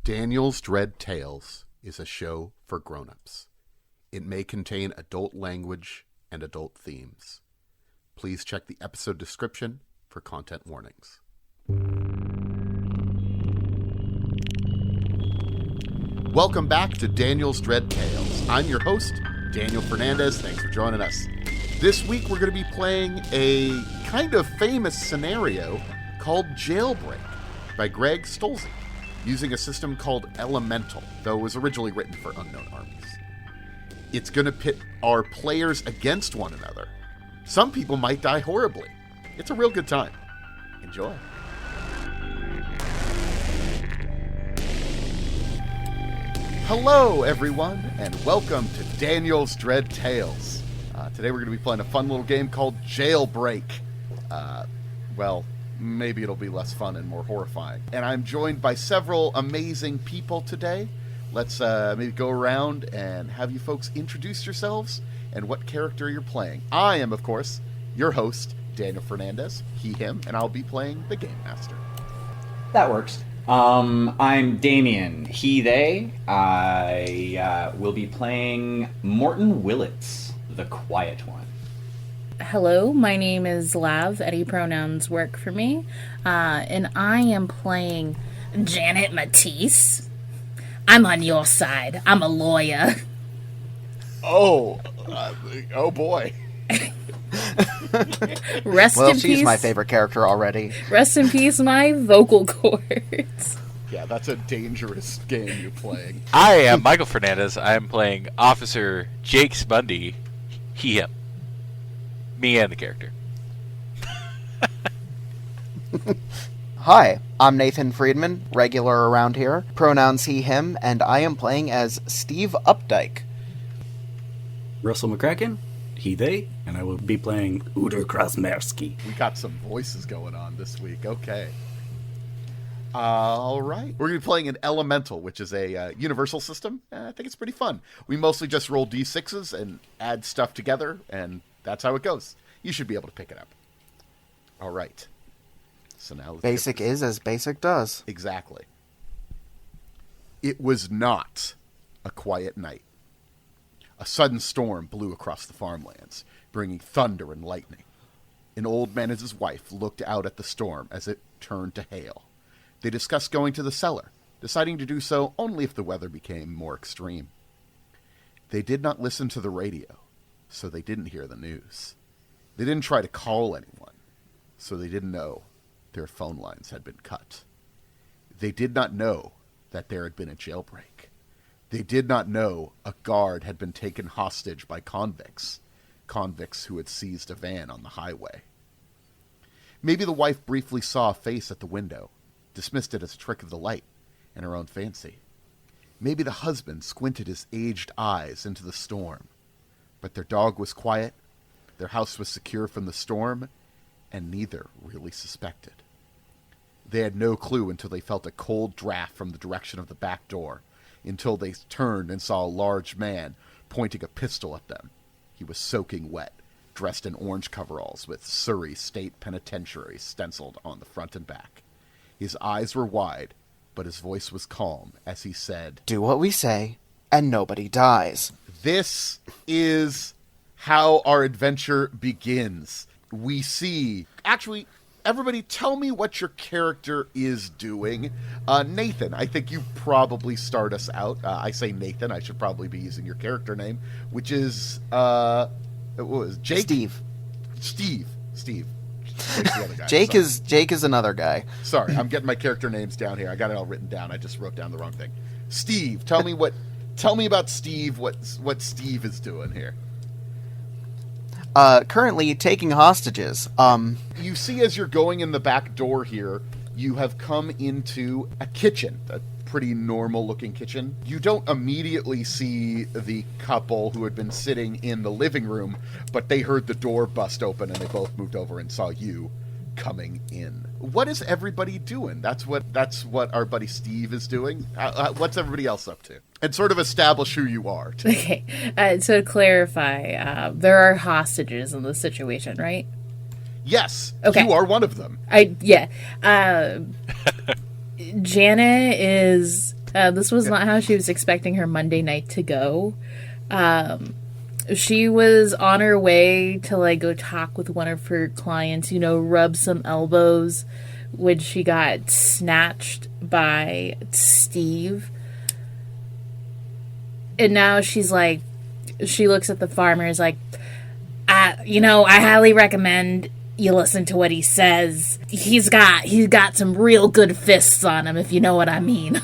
Daniel's Dread Tales is a show for grown-ups. It may contain adult language and adult themes. Please check the episode description for content warnings. Welcome back to Daniel's Dread Tales. I'm your host, Daniel Fernandez. Thanks for joining us. This week we're going to be playing a kind of famous scenario called Jailbreak by Greg Stolze, using a system called Elemental, though it was originally written for unknown armies. It's going to pit our players against one another. Some people might die horribly. It's a real good time. Enjoy. Hello, everyone, and welcome to Daniel's Dread Tales. Today we're going to be playing a fun little game called Jailbreak. Well, maybe it'll be less fun and more horrifying. And I'm joined by several amazing people today. Let's maybe go around and have you folks introduce yourselves and what character you're playing. I am, of course, your host, Daniel Fernandez, he, him, and I'll be playing the Game Master. That works. I'm Damien, he, they. I will be playing Morton Willits, the quiet one. Hello, my name is Lav. Any pronouns work for me. And I am playing Janet Matisse. I'm on your side. I'm a lawyer. Oh boy. Rest well, in she's peace. my favorite character already. Rest in peace, my vocal cords. Yeah, that's a dangerous game you're playing. I am Michael Fernandez. I am playing Officer Jakes Bundy, he, him. Me and the character. Hi, I'm Nathan Friedman, regular around here. Pronouns he, him, and I am playing as Steve Updike. Russell McCracken, he, they, and I will be playing Uder Krasmersky. We got some voices going on this week. Okay. All right. We're going to be playing an Elemental, which is a universal system. I think it's pretty fun. We mostly just roll D6s and add stuff together, and that's how it goes. You should be able to pick it up. All right. So now let's Basic is as basic does. Exactly. It was not a quiet night. A sudden storm blew across the farmlands, bringing thunder and lightning. An old man and his wife looked out at the storm as it turned to hail. They discussed going to the cellar, deciding to do so only if the weather became more extreme. They did not listen to the radio, so they didn't hear the news. They didn't try to call anyone, so they didn't know their phone lines had been cut. They did not know that there had been a jailbreak. They did not know a guard had been taken hostage by convicts who had seized a van on the highway. Maybe the wife briefly saw a face at the window, dismissed it as a trick of the light and her own fancy. Maybe the husband squinted his aged eyes into the storm, but their dog was quiet, their house was secure from the storm, and neither really suspected. They had no clue until they felt a cold draft from the direction of the back door, until they turned and saw a large man pointing a pistol at them. He was soaking wet, dressed in orange coveralls with Surrey State Penitentiary stenciled on the front and back. His eyes were wide, but his voice was calm as he said, Do what we say, and nobody dies. This is how our adventure begins. We see... Actually, everybody, tell me what your character is doing. Nathan, I think you probably start us out. I say Nathan. I should probably be using your character name, which is... what was it? Jake? Steve. Who's the other guy? Jake is another guy. Sorry, I'm getting my character names down here. I got it all written down. I just wrote down the wrong thing. Steve, tell me about Steve, what Steve is doing here. Currently taking hostages. You see, as you're going in the back door here, you have come into a kitchen, a pretty normal-looking kitchen. You don't immediately see the couple who had been sitting in the living room, but they heard the door bust open and they both moved over and saw you coming in. What is everybody doing? That's what our buddy Steve is doing. What's everybody else up to? And sort of establish who you are, too. Okay, to clarify, there are hostages in this situation, right? Yes, okay. You are one of them. Jana is This was not how she was expecting her Monday night to go. She was on her way to, like, go talk with one of her clients, you know, rub some elbows when she got snatched by Steve. And now she's like, she looks at the farmers like, I highly recommend you listen to what he says. He's got some real good fists on him, if you know what I mean. I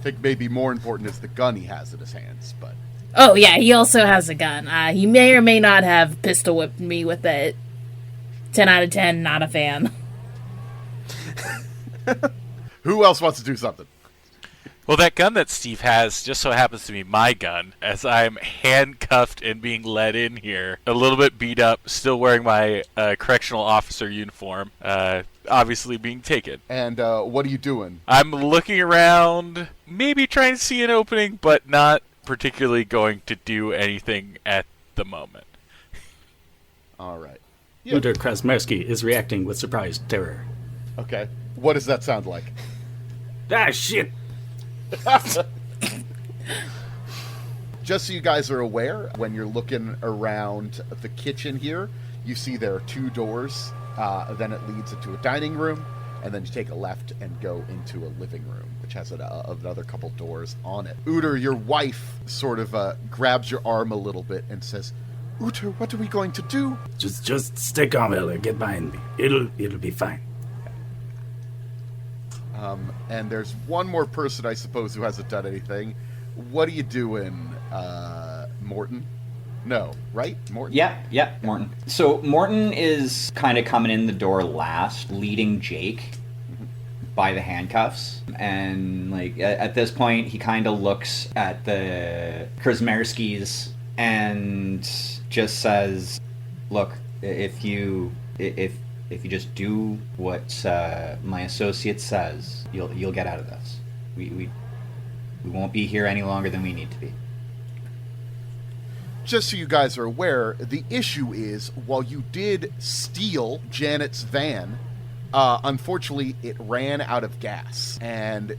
think maybe more important is the gun he has in his hands, but... Oh, yeah, he also has a gun. He may or may not have pistol whipped me with it. 10 out of 10, not a fan. Who else wants to do something? Well, that gun that Steve has just so happens to be my gun, as I'm handcuffed and being led in here. A little bit beat up, still wearing my correctional officer uniform, obviously being taken. And what are you doing? I'm looking around, maybe trying to see an opening, but not particularly going to do anything at the moment. All right. Uder Krasmersky is reacting with surprised terror. Okay. What does that sound like? Ah, shit! Just so you guys are aware, when you're looking around the kitchen here, you see there are 2 doors. Then it leads into a dining room, and then you take a left and go into a living room, which has another couple doors on it. Uter, your wife, sort of grabs your arm a little bit and says, Uter, what are we going to do? Just stay calm, Ella. Get behind me. It'll be fine. And there's one more person, I suppose, who hasn't done anything. What are you doing, Morton? No, right? Morton? Yeah, Morton. So Morton is kind of coming in the door last, leading Jake by the handcuffs. And, like, at this point, he kind of looks at the Krasmerskys and just says, look, if you just do what my associate says, you'll get out of this. We won't be here any longer than we need to be. Just so you guys are aware, the issue is, while you did steal Janet's van, unfortunately it ran out of gas, and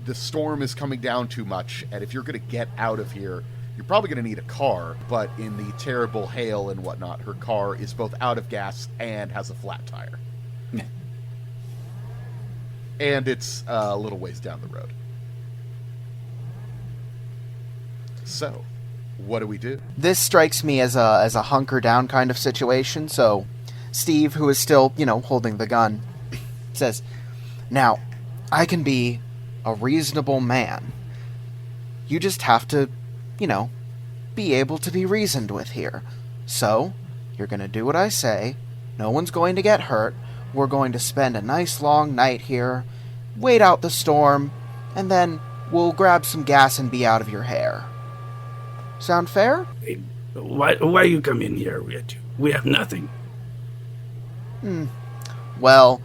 the storm is coming down too much, and if you're going to get out of here, you're probably going to need a car, but in the terrible hail and whatnot, her car is both out of gas and has a flat tire. Yeah. And it's a little ways down the road. So, what do we do? This strikes me as a hunker down kind of situation. So, Steve, who is still, holding the gun, says, "Now, I can be a reasonable man. You just have to, be able to be reasoned with here. So, you're going to do what I say. No one's going to get hurt. We're going to spend a nice long night here, wait out the storm, and then we'll grab some gas and be out of your hair. Sound fair?" Hey, why you come in here? We have nothing. Well,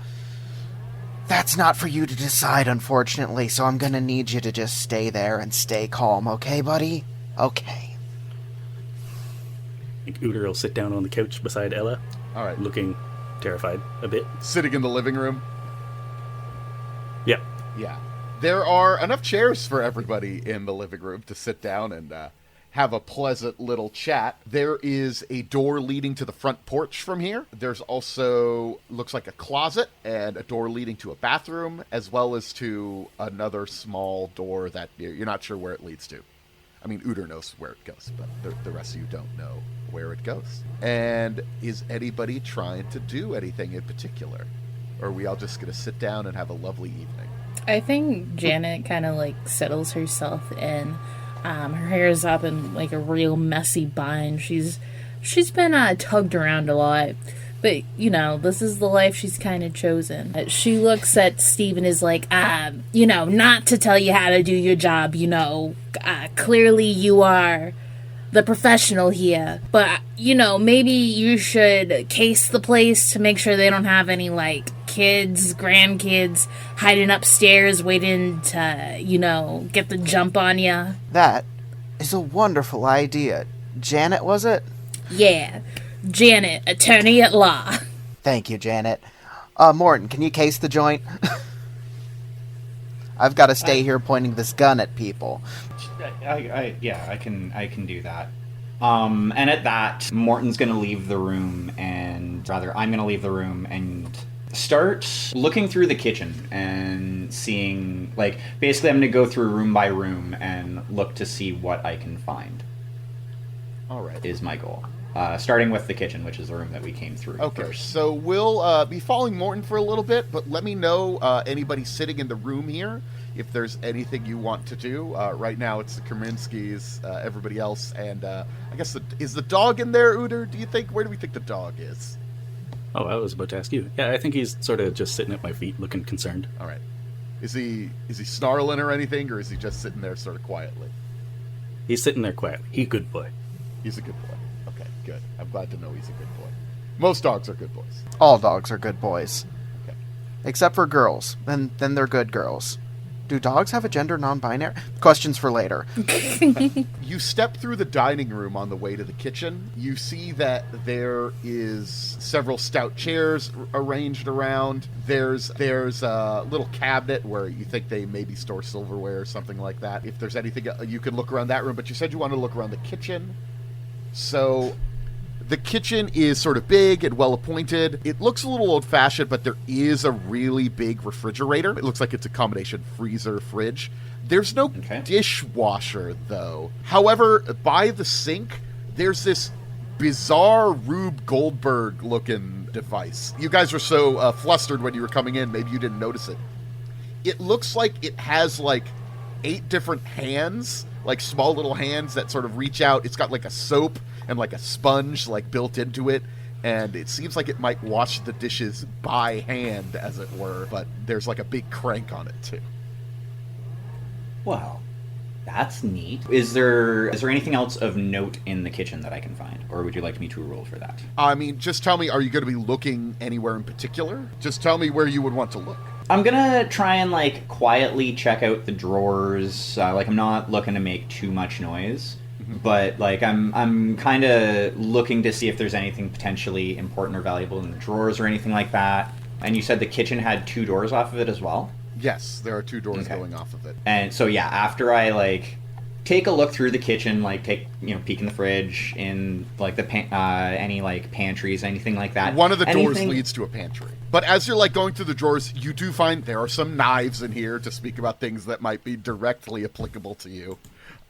that's not for you to decide, unfortunately, so I'm gonna need you to just stay there and stay calm, okay, buddy? Okay. Uder will sit down on the couch beside Ella, All right. looking terrified a bit. Sitting in the living room. Yep. Yeah. There are enough chairs for everybody in the living room to sit down and have a pleasant little chat. There is a door leading to the front porch from here. There's also, looks like a closet and a door leading to a bathroom, as well as to another small door that you're not sure where it leads to. I mean, Uder knows where it goes, but the rest of you don't know where it goes. And is anybody trying to do anything in particular? Or are we all just going to sit down and have a lovely evening? I think Janet kind of, settles herself in. Her hair is up in, a real messy bind. She's been tugged around a lot. But, this is the life she's kind of chosen. She looks at Steve and is like, not to tell you how to do your job, clearly you are the professional here. But, maybe you should case the place to make sure they don't have any, kids, grandkids hiding upstairs waiting to, get the jump on you. That is a wonderful idea. Janet, was it? Yeah. Janet, attorney at law. Thank you, Janet. Morton, can you case the joint? I've got to stay here pointing this gun at people. I can do that. And at that, Morton's going to leave the room, and rather, I'm going to leave the room and start looking through the kitchen and seeing, like, basically I'm going to go through room by room and look to see what I can find. All right. Is my goal. Starting with the kitchen, which is the room that we came through first. So we'll be following Morton for a little bit, but let me know anybody sitting in the room here if there's anything you want to do. Right now it's the Kaminskis, everybody else, and I guess is the dog in there, Uder? Do you think? Where do we think the dog is? Oh, I was about to ask you. Yeah, I think he's sort of just sitting at my feet, looking concerned. All right. Is he snarling or anything, or is he just sitting there sort of quietly? He's sitting there quietly. He's a good boy. He's a good boy. Okay, good. I'm glad to know he's a good boy. Most dogs are good boys. All dogs are good boys. Okay. Except for girls. Then they're good girls. Do dogs have a gender non-binary? Questions for later. You step through the dining room on the way to the kitchen. You see that there is several stout chairs arranged around. There's a little cabinet where you think they maybe store silverware or something like that. If there's anything, you can look around that room. But you said you wanted to look around the kitchen. So the kitchen is sort of big and well-appointed. It looks a little old-fashioned, but there is a really big refrigerator. It looks like it's a combination freezer-fridge. There's no dishwasher, though. However, by the sink, there's this bizarre Rube Goldberg-looking device. You guys were so flustered when you were coming in, maybe you didn't notice it. It looks like it has, 8 different hands, small little hands that sort of reach out. It's got, a soap and a sponge built into it, and it seems like it might wash the dishes by hand, as it were, but there's a big crank on it too. Wow, that's neat. Is there anything else of note in the kitchen that I can find, or would you like me to roll for that? I mean, just tell me, are you going to be looking anywhere in particular? Just tell me where you would want to look. I'm gonna try and quietly check out the drawers. I'm not looking to make too much noise. But I'm kind of looking to see if there's anything potentially important or valuable in the drawers or anything like that. And you said the kitchen had 2 doors off of it as well? Yes, there are 2 doors going off of it. And so yeah, after I take a look through the kitchen, take peek in the fridge, in any pantries, anything like that. One of the doors leads to a pantry. But as you're going through the drawers, you do find there are some knives in here to speak about things that might be directly applicable to you,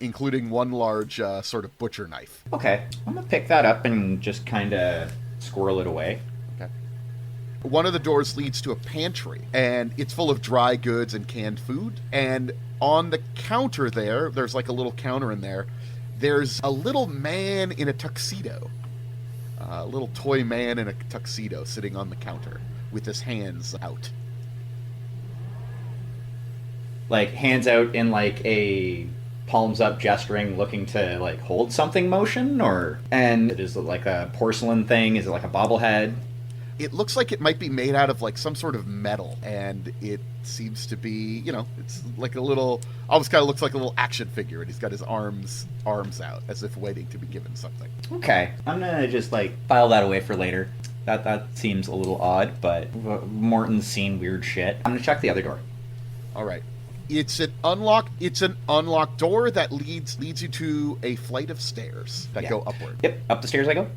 including one large sort of butcher knife. Okay, I'm gonna pick that up and just kind of squirrel it away. Okay. One of the doors leads to a pantry, and it's full of dry goods and canned food. And on the counter there's a little counter in there. There's a little man in a tuxedo. A little toy man in a tuxedo sitting on the counter with his hands out. Hands out in a palms up gesturing, looking to hold something motion, and it is a porcelain thing? Is it a bobblehead? It looks like it might be made out of some sort of metal, and it seems to be, it's a little, almost kind of looks like a little action figure, and he's got his arms out as if waiting to be given something. Okay, I'm gonna just file that away for later. That seems a little odd, but Morton's seen weird shit. I'm gonna check the other door. All right. It's an unlocked door that leads you to a flight of stairs that go upward. Yep, up the stairs I go.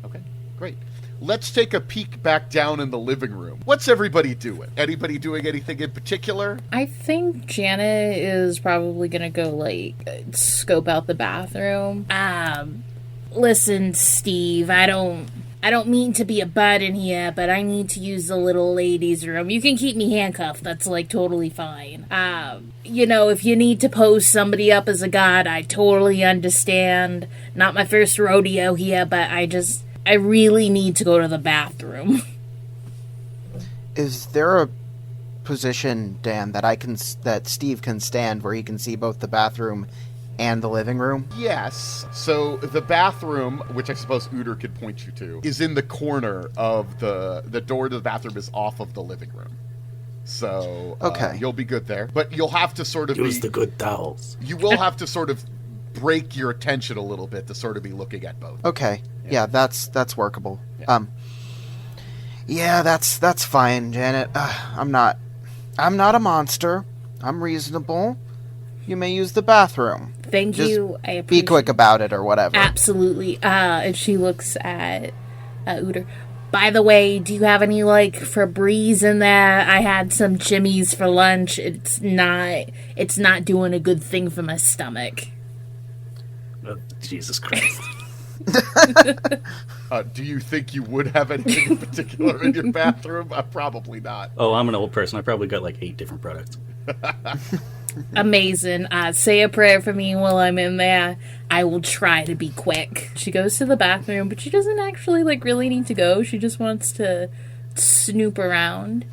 Okay, great. Let's take a peek back down in the living room. What's everybody doing? Anybody doing anything in particular? I think Janet is probably gonna go scope out the bathroom. Listen, Steve, I don't mean to be a butt in here, but I need to use the little ladies' room. You can keep me handcuffed. That's, totally fine. If you need to pose somebody up as a god, I totally understand. Not my first rodeo here, but I really need to go to the bathroom. Is there a position, Dan, that Steve can stand where he can see both the bathroom and the living room? Yes. So the bathroom, which I suppose Uder could point you to, is in the corner of the door to the bathroom is off of the living room. So okay. You'll be good there. But you'll have to sort of use the good towels. You will have to sort of break your attention a little bit to sort of be looking at both. Okay. Yeah, that's workable. Yeah. That's fine, Janet. I'm not a monster. I'm reasonable. You may use the bathroom. Thank Just you. I appreciate Be quick about it or whatever. Absolutely. And she looks at Uter. By the way, do you have any, like, Febreze in there? I had some Jimmies for lunch. It's not doing a good thing for my stomach. Oh, Jesus Christ. Do you think you would have anything in particular in your bathroom? Probably not. Oh, I'm an old person. I probably got like 8 different products. Amazing. Say a prayer for me while I'm in there. I will try to be quick. She goes to the bathroom, but she doesn't actually, like, really need to go. She just wants to snoop around.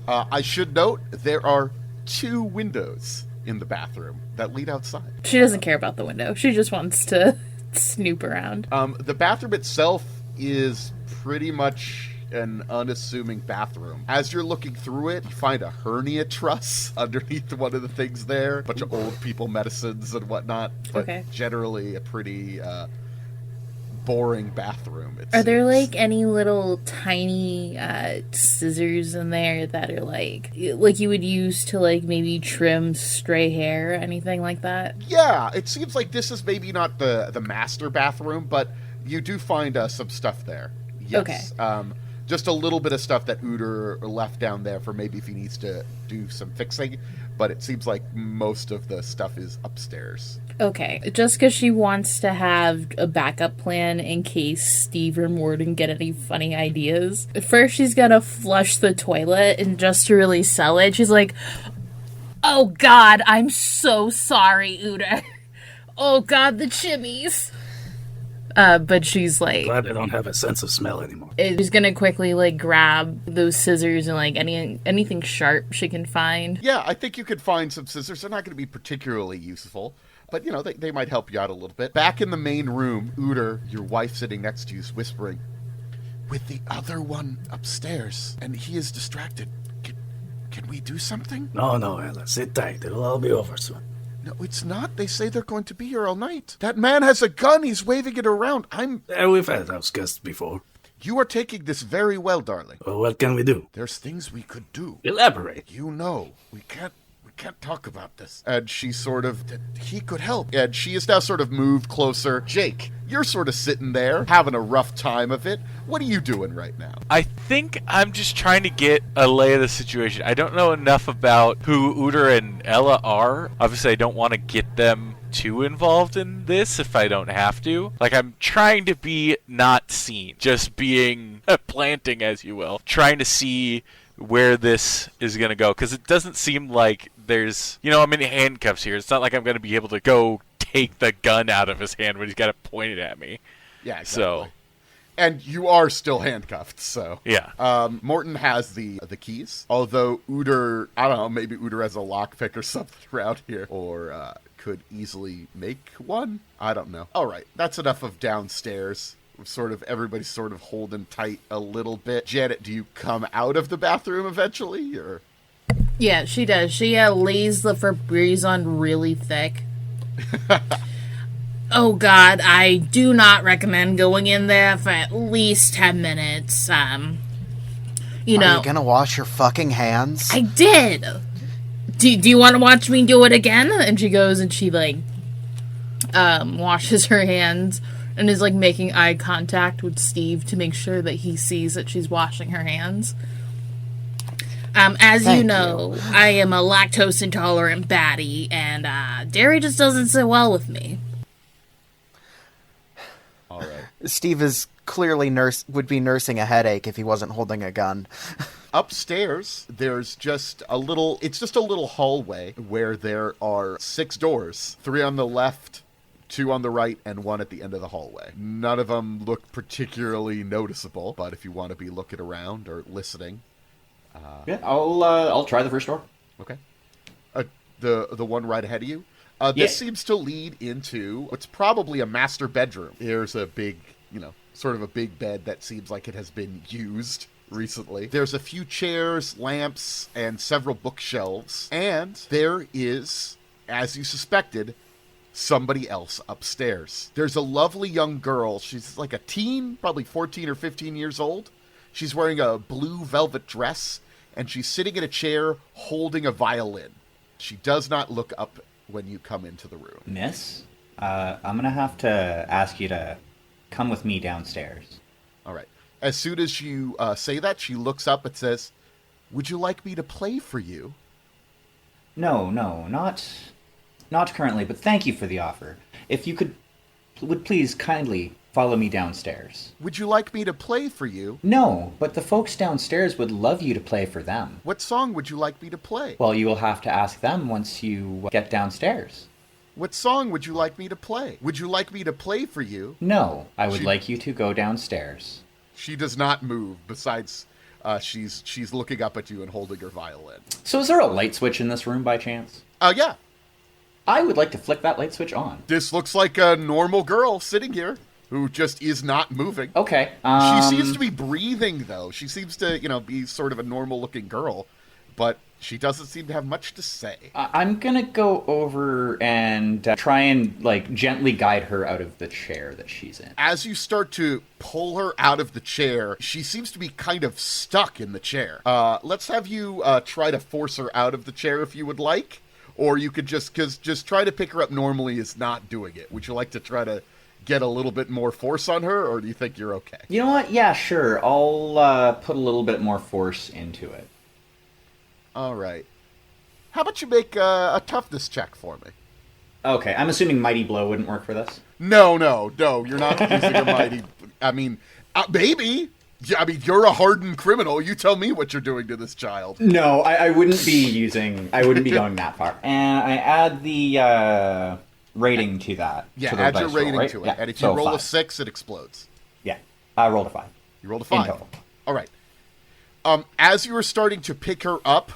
I should note there are 2 windows in the bathroom that lead outside. She doesn't care about the window. She just wants to snoop around. The bathroom itself is pretty much an unassuming bathroom. As you're looking through it, you find a hernia truss underneath one of the things there. A bunch of old people medicines and whatnot. But Okay. generally a pretty boring bathroom. Are there, like, any little tiny scissors in there that are, like you would use to, like, maybe trim stray hair or anything like that? Yeah, it seems like this is maybe not the master bathroom, but you do find some stuff there. Yes. Okay. Just a little bit of stuff that Uter left down there for maybe if he needs to do some fixing, but it seems like most of the stuff is upstairs. Okay. Just because she wants to have a backup plan in case Steve or Morden get any funny ideas. First, she's gonna flush the toilet, and just to really sell it, she's like, "Oh God, I'm so sorry, Uter. Oh God, the chimneys." But she's like, Glad I don't have a sense of smell anymore. she's gonna quickly, like, grab those scissors and, like, anything sharp she can find. Yeah, I think you could find some scissors. They're not going to be particularly useful, but, you know, they might help you out a little bit. Back in the main room, Uter, your wife sitting next to you, is whispering, "With the other one upstairs, and he is distracted. Can we do something?" No, Ella, sit tight. It'll all be over soon. "No, it's not. They say they're going to be here all night. That man has a gun. He's waving it around. We've had house guests before. You are taking this very well, darling. Well, what can we do? There's things we could do. Elaborate. You know, we can't talk about this." And she sort of, he could help. And she is now sort of moved closer. Jake, you're sort of sitting there, having a rough time of it. What are you doing right now? I think I'm just trying to get a lay of the situation. I don't know enough about who Uter and Ella are. Obviously, I don't want to get them too involved in this if I don't have to. Like, I'm trying to be not seen. Just being planting, as you will. Trying to see where this is going to go. Because it doesn't seem like there's... You know, I'm in handcuffs here. It's not like I'm going to be able to go take the gun out of his hand when he's got it pointed at me. Yeah, exactly. So... And you are still handcuffed, so... Yeah. Morton has the keys, although Uter, I don't know, maybe Uter has a lockpick or something around here, or could easily make one? I don't know. All right, that's enough of downstairs. Everybody's sort of holding tight a little bit. Janet, do you come out of the bathroom eventually, or...? Yeah, she does. She lays the Febreze on really thick. Oh God, I do not recommend going in there for at least 10 minutes. Are you gonna wash your fucking hands? I did! Do you want to watch me do it again? And she goes and she, like, washes her hands and is, like, making eye contact with Steve to make sure that he sees that she's washing her hands. As you know, I am a lactose intolerant baddie, and dairy just doesn't sit well with me. All right. Steve is clearly would be nursing a headache if he wasn't holding a gun. Upstairs, there's just it's just a little hallway where there are 6 doors, 3 on the left, 2 on the right, and 1 at the end of the hallway. None of them look particularly noticeable, but if you want to be looking around or listening. Yeah, I'll try the first door. Okay. The one right ahead of you? This seems to lead into what's probably a master bedroom. There's a big, sort of a big bed that seems like it has been used recently. There's a few chairs, lamps, and several bookshelves. And there is, as you suspected, somebody else upstairs. There's a lovely young girl. She's like a teen, probably 14 or 15 years old. She's wearing a blue velvet dress, and she's sitting in a chair holding a violin. She does not look up when you come into the room. Miss, I'm going to have to ask you to come with me downstairs. All right. As soon as you say that, she looks up and says, "Would you like me to play for you?" No, not currently, but thank you for the offer. If you would please kindly follow me downstairs. Would you like me to play for you? No, but the folks downstairs would love you to play for them. What song would you like me to play? Well, you will have to ask them once you get downstairs. What song would you like me to play? Would you like me to play for you? No, I would like you to go downstairs. She does not move. Besides, she's looking up at you and holding her violin. So is there a light switch in this room by chance? Yeah. I would like to flick that light switch on. This looks like a normal girl sitting here who just is not moving. Okay. She seems to be breathing, though. She seems to, be sort of a normal-looking girl, but she doesn't seem to have much to say. I'm gonna go over and try and, gently guide her out of the chair that she's in. As you start to pull her out of the chair, she seems to be kind of stuck in the chair. Let's have you try to force her out of the chair if you would like, or you could just try to pick her up normally is not doing it. Would you like to try to get a little bit more force on her, or do you think you're okay? You know what? Yeah, sure. I'll put a little bit more force into it. All right. How about you make a toughness check for me? Okay, I'm assuming Mighty Blow wouldn't work for this? No, you're not using a mighty... I mean, maybe. I mean, you're a hardened criminal. You tell me what you're doing to this child. No, I wouldn't be going that far. And I add the rating to that. Yeah, to the add dice your roll, rating right? to it. Yeah, And if so you roll 5. a 6, it explodes. Yeah, I rolled a 5. You rolled a 5. In total. All right. As you are starting to pick her up,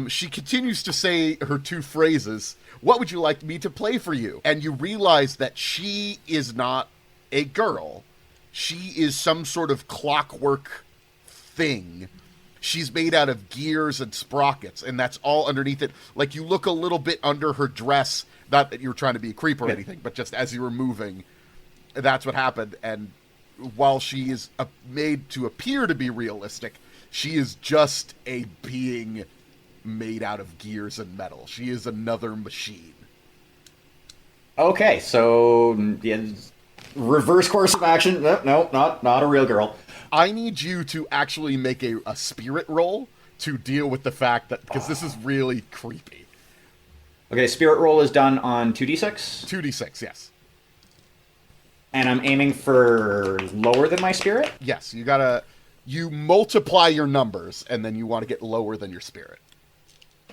she continues to say her 2 phrases. What would you like me to play for you? And you realize that she is not a girl. She is some sort of clockwork thing. She's made out of gears and sprockets, and that's all underneath it. Like, you look a little bit under her dress. Not that you're trying to be a creep or anything, but just as you were moving, that's what happened. And while she is made to appear to be realistic, she is just a being made out of gears and metal. She is another machine. Okay, so yeah, reverse course of action. No, not a real girl. I need you to actually make a spirit roll to deal with the fact that, because this is really creepy. Okay, spirit roll is done on 2d6. 2d6, yes. And I'm aiming for lower than my spirit? Yes, you multiply your numbers, and then you want to get lower than your spirit.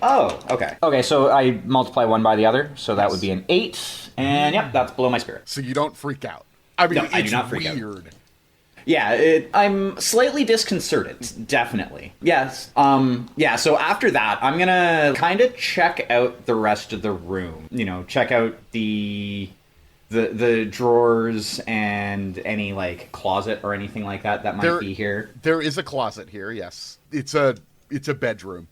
Oh, okay. Okay, so I multiply one by the other, so that would be an 8, and yep, that's below my spirit. So you don't freak out. I mean, No, it's I do not freak out. weird. Yeah, I'm slightly disconcerted, definitely. Yes. Yeah, so after that, I'm gonna kind of check out the rest of the room. Check out the drawers and any, closet or anything like that might be here. There is a closet here, yes. It's a bedroom.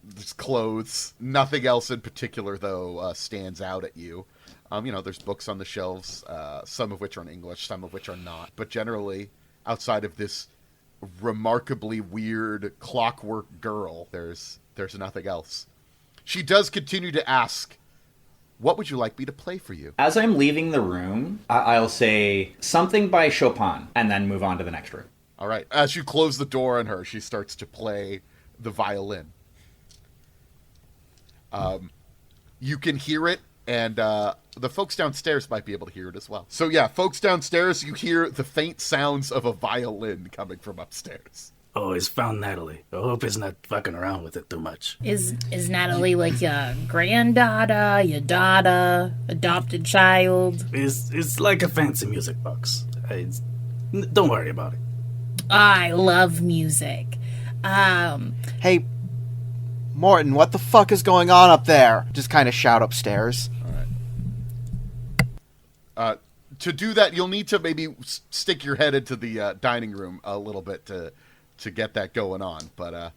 There's clothes. Nothing else in particular, though, stands out at you. There's books on the shelves, some of which are in English, some of which are not. But generally, outside of this remarkably weird clockwork girl, there's nothing else. She does continue to ask, what would you like me to play for you? As I'm leaving the room, I'll say something by Chopin, and then move on to the next room. All right. As you close the door on her, she starts to play the violin. You can hear it, and the folks downstairs might be able to hear it as well. So yeah, folks downstairs, you hear the faint sounds of a violin coming from upstairs. Oh, he's found Natalie. I hope he's not fucking around with it too much. Is Natalie like your granddaughter, your daughter, adopted child? It's like a fancy music box. Don't worry about it. I love music. Hey, Morton, what the fuck is going on up there? Just kind of shout upstairs. All right. To do that, you'll need to maybe stick your head into the dining room a little bit to get that going on. But I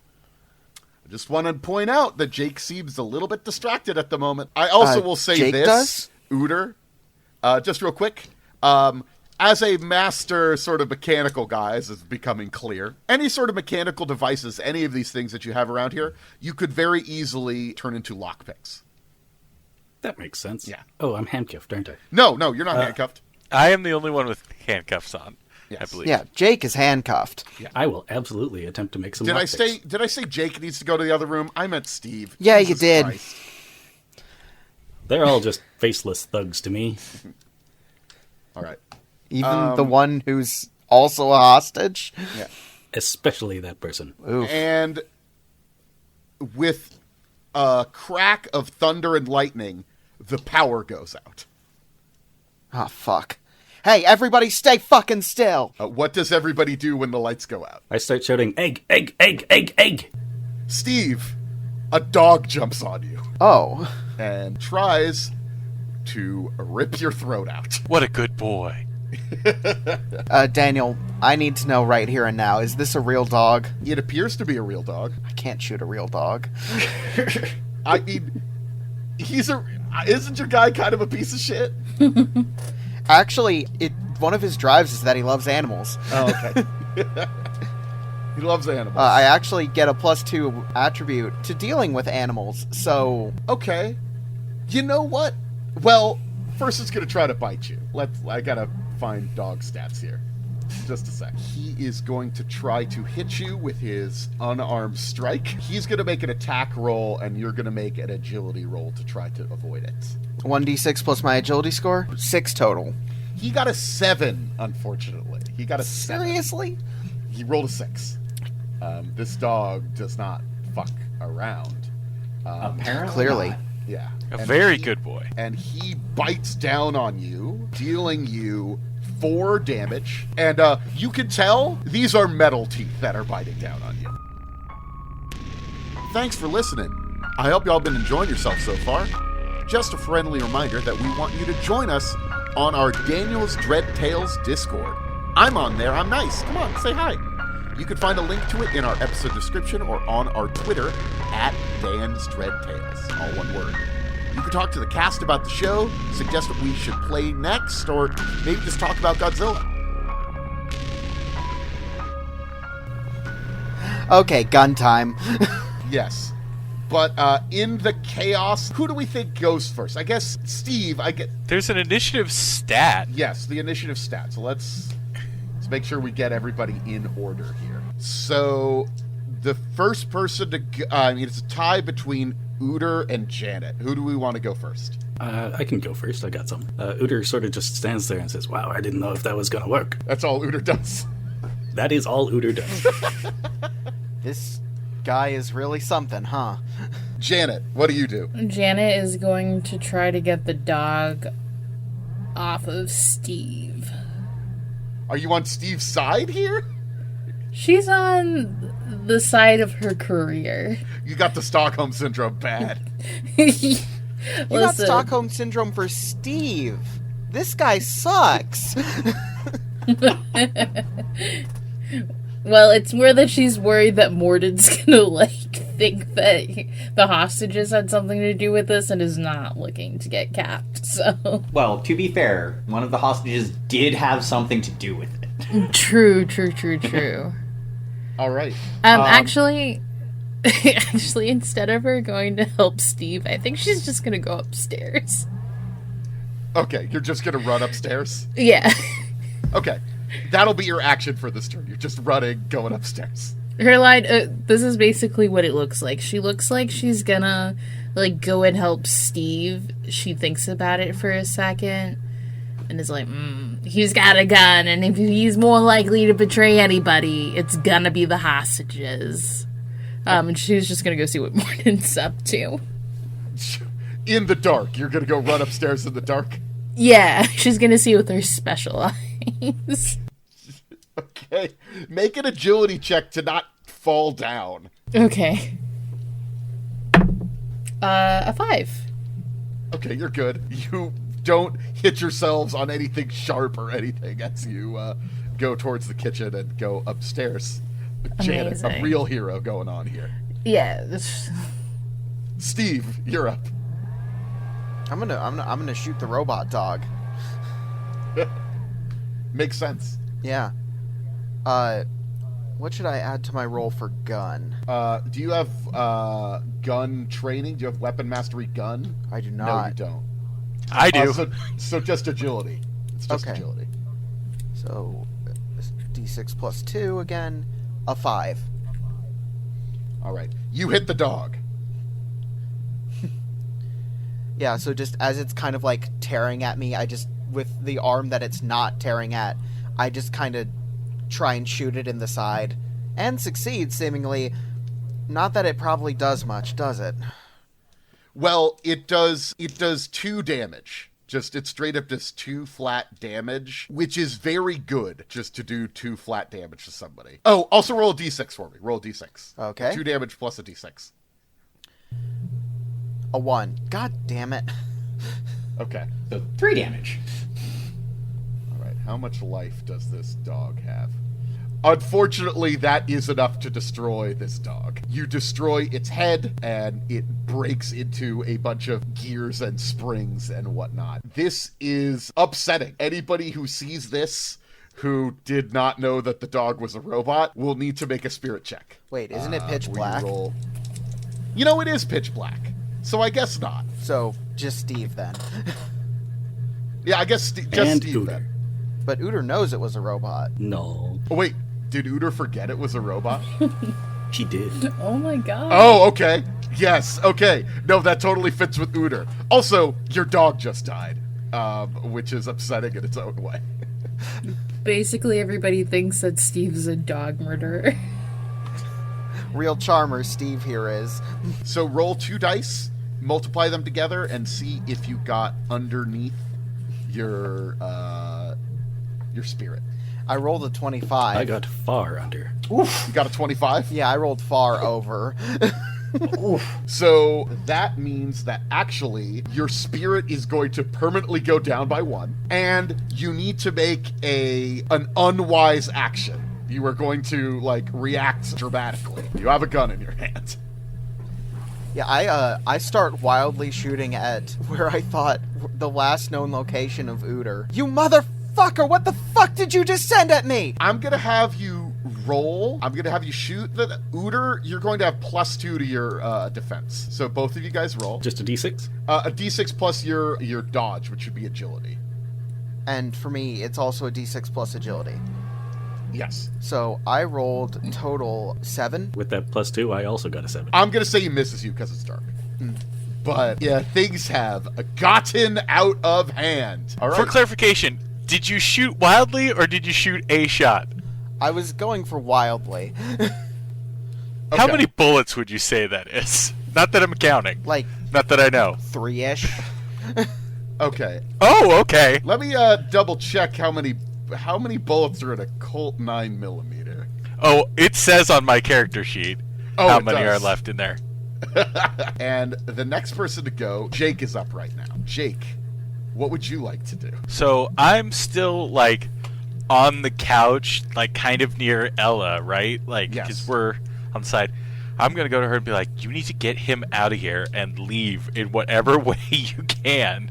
just want to point out that Jake seems a little bit distracted at the moment. I also will say Jake this, does? Uter, just real quick. As a master sort of mechanical guy, as is becoming clear, any sort of mechanical devices, any of these things that you have around here, you could very easily turn into lockpicks. That makes sense. Yeah. Oh, I'm handcuffed, aren't I? No, you're not handcuffed. I am the only one with handcuffs on. Yes. I believe. Yeah, Jake is handcuffed. I will absolutely attempt to make some Did I lockpicks. say Jake needs to go to the other room? I meant Steve. Yeah, Jesus you did. Christ. They're all just faceless thugs to me. All right. Even the one who's also a hostage? Yeah. Especially that person. Oof. And with a crack of thunder and lightning, the power goes out. Oh, fuck. Hey, everybody stay fucking still! What does everybody do when the lights go out? I start shouting, egg, egg, egg, egg, egg. Steve, a dog jumps on you Oh. and tries to rip your throat out. What a good boy. Daniel, I need to know right here and now, is this a real dog? It appears to be a real dog. I can't shoot a real dog. I mean, isn't your guy kind of a piece of shit? Actually, one of his drives is that he loves animals. Oh, okay. He loves animals. I actually get a +2 attribute to dealing with animals, so... Okay. You know what? Well, first it's going to try to bite you. I got to find dog stats here. Just a sec. He is going to try to hit you with his unarmed strike. He's going to make an attack roll, and you're going to make an agility roll to try to avoid it. 1d6 plus my agility score? 6 total. He got a 7, unfortunately. He got a 7. Seriously? He rolled a 6. This dog does not fuck around. Apparently Clearly. not. Yeah. A And very he- good boy. And he bites down on you, dealing you 4 damage. And you can tell these are metal teeth that are biting down on you. Thanks for listening. I hope y'all been enjoying yourself so far. Just a friendly reminder that we want you to join us on our Daniel's Dread Tales Discord. I'm on there. I'm nice. Come on, say hi. You can find a link to it in our episode description or on our Twitter at Dan's Dread Tales, all one word. You can talk to the cast about the show, suggest what we should play next, or maybe just talk about Godzilla. Okay, gun time. Yes. But in the chaos, who do we think goes first? I guess Steve. There's an initiative stat. Yes, the initiative stat. So let's make sure we get everybody in order here. So the first person to it's a tie between Uter and Janet. Who do we want to go first? I can go first. I got some. Uter sort of just stands there and says, wow, I didn't know if that was going to work. That's all Uter does. That is all Uter does. This guy is really something, huh? Janet, what do you do? Janet is going to try to get the dog off of Steve. Are you on Steve's side here? She's on the side of her career. You got the Stockholm Syndrome bad. You got Stockholm Syndrome for Steve. This guy sucks. Well, it's more that she's worried that Morden's gonna, think that the hostages had something to do with this and is not looking to get capped, so... Well, to be fair, one of the hostages did have something to do with it. True. All right. Actually, instead of her going to help Steve, I think she's just gonna go upstairs. Okay, you're just going to run upstairs? Yeah. Okay. That'll be your action for this turn. You're just running, going upstairs. Her line, this is basically what it looks like. She looks like she's gonna, go and help Steve. She thinks about it for a second and is like, he's got a gun, and if he's more likely to betray anybody, it's gonna be the hostages. And she's just gonna go see what Morden's up to. In the dark. You're going to go run upstairs in the dark? Yeah, she's gonna see with her special eyes. Okay. Make an agility check to not fall down. Okay. A 5. Okay, you're good. You don't hit yourselves on anything sharp or anything as you go towards the kitchen and go upstairs. Janet, a Amazing. real hero going on here. Yeah. Steve, you're up. I'm gonna shoot the robot dog. Makes sense. Yeah. What should I add to my roll for gun? Do you have gun training? Do you have weapon mastery gun? I do No, not. you don't. I do. So just agility. It's just Okay. agility. So, D6 plus 2 again. A 5. All right. You hit the dog. Yeah, so just as it's kind of like tearing at me, I just, with the arm that it's not tearing at, I just kind of try and shoot it in the side. And succeed, seemingly. Not that it probably does much, does it? Well, it does 2 damage. It straight up does 2 flat damage, which is very good just to do 2 flat damage to somebody. Oh, also roll a d6 for me. Roll a d6. Okay. 2 damage plus a d6. A 1. God damn it. Okay. So 3 damage. All right. How much life does this dog have? Unfortunately, that is enough to destroy this dog. You destroy its head, and it breaks into a bunch of gears and springs and whatnot. This is upsetting. Anybody who sees this, who did not know that the dog was a robot, will need to make a spirit check. Wait, isn't it pitch Will black? You roll? You know, it is pitch black, so I guess not. So, just Steve then. Yeah, I guess just And Steve Uter. then. But Uter knows it was a robot. No, Oh, wait. Did Uter forget it was a robot? he did. Oh my god. Oh, okay. Yes, okay. No, that totally fits with Uter. Also, your dog just died, which is upsetting in its own way. Basically, everybody thinks that Steve's a dog murderer. Real charmer Steve here is. So roll 2 dice, multiply them together, and see if you got underneath your spirit. I rolled a 25. I got far under. You got a 25? Yeah, I rolled far over. So that means that actually your spirit is going to permanently go down by 1, and you need to make an unwise action. You are going to, react dramatically. You have a gun in your hand. Yeah, I start wildly shooting at where I thought the last known location of Uter. You motherfucker! What the fuck did you just send at me? I'm going to have you roll. I'm going to have you shoot the Uter. You're going to have +2 to your defense. So both of you guys roll. Just a d6? A d6 plus your dodge, which would be agility. And for me, it's also a d6 plus agility. Yes. So I rolled total 7. With that +2, I also got a 7. I'm going to say he misses you because it's dark. But, yeah, things have gotten out of hand. All right. For clarification, did you shoot wildly or did you shoot a shot? I was going for wildly. How Okay. many bullets would you say that is? Not that I'm counting. Like Not that I know. 3-ish. Okay. Oh, okay. Let me double check how many bullets are in a Colt 9mm. Oh, it says on my character sheet Oh, how it many does. are left in there. And the next person to go, Jake is up right now. Jake, what would you like to do? So I'm still on the couch, kind of near Ella, right? Yes. Because we're on the side. I'm gonna go to her and be like, "You need to get him out of here and leave in whatever way you can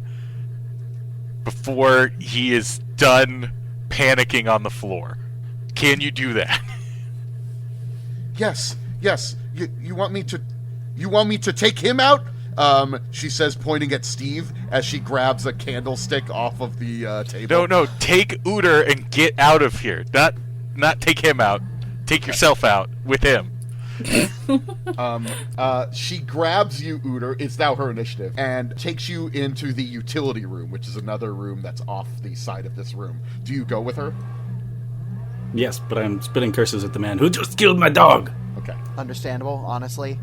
before he is done panicking on the floor. Can you do that?" Yes. You want me to take him out? She says, pointing at Steve as she grabs a candlestick off of the table. No, take Uter and get out of here. Not take him out. Take yourself out with him. She grabs you, Uter. It's now her initiative, and takes you into the utility room, which is another room that's off the side of this room. Do you go with her? Yes, but I'm spitting curses at the man who just killed my dog. Okay. Understandable, honestly.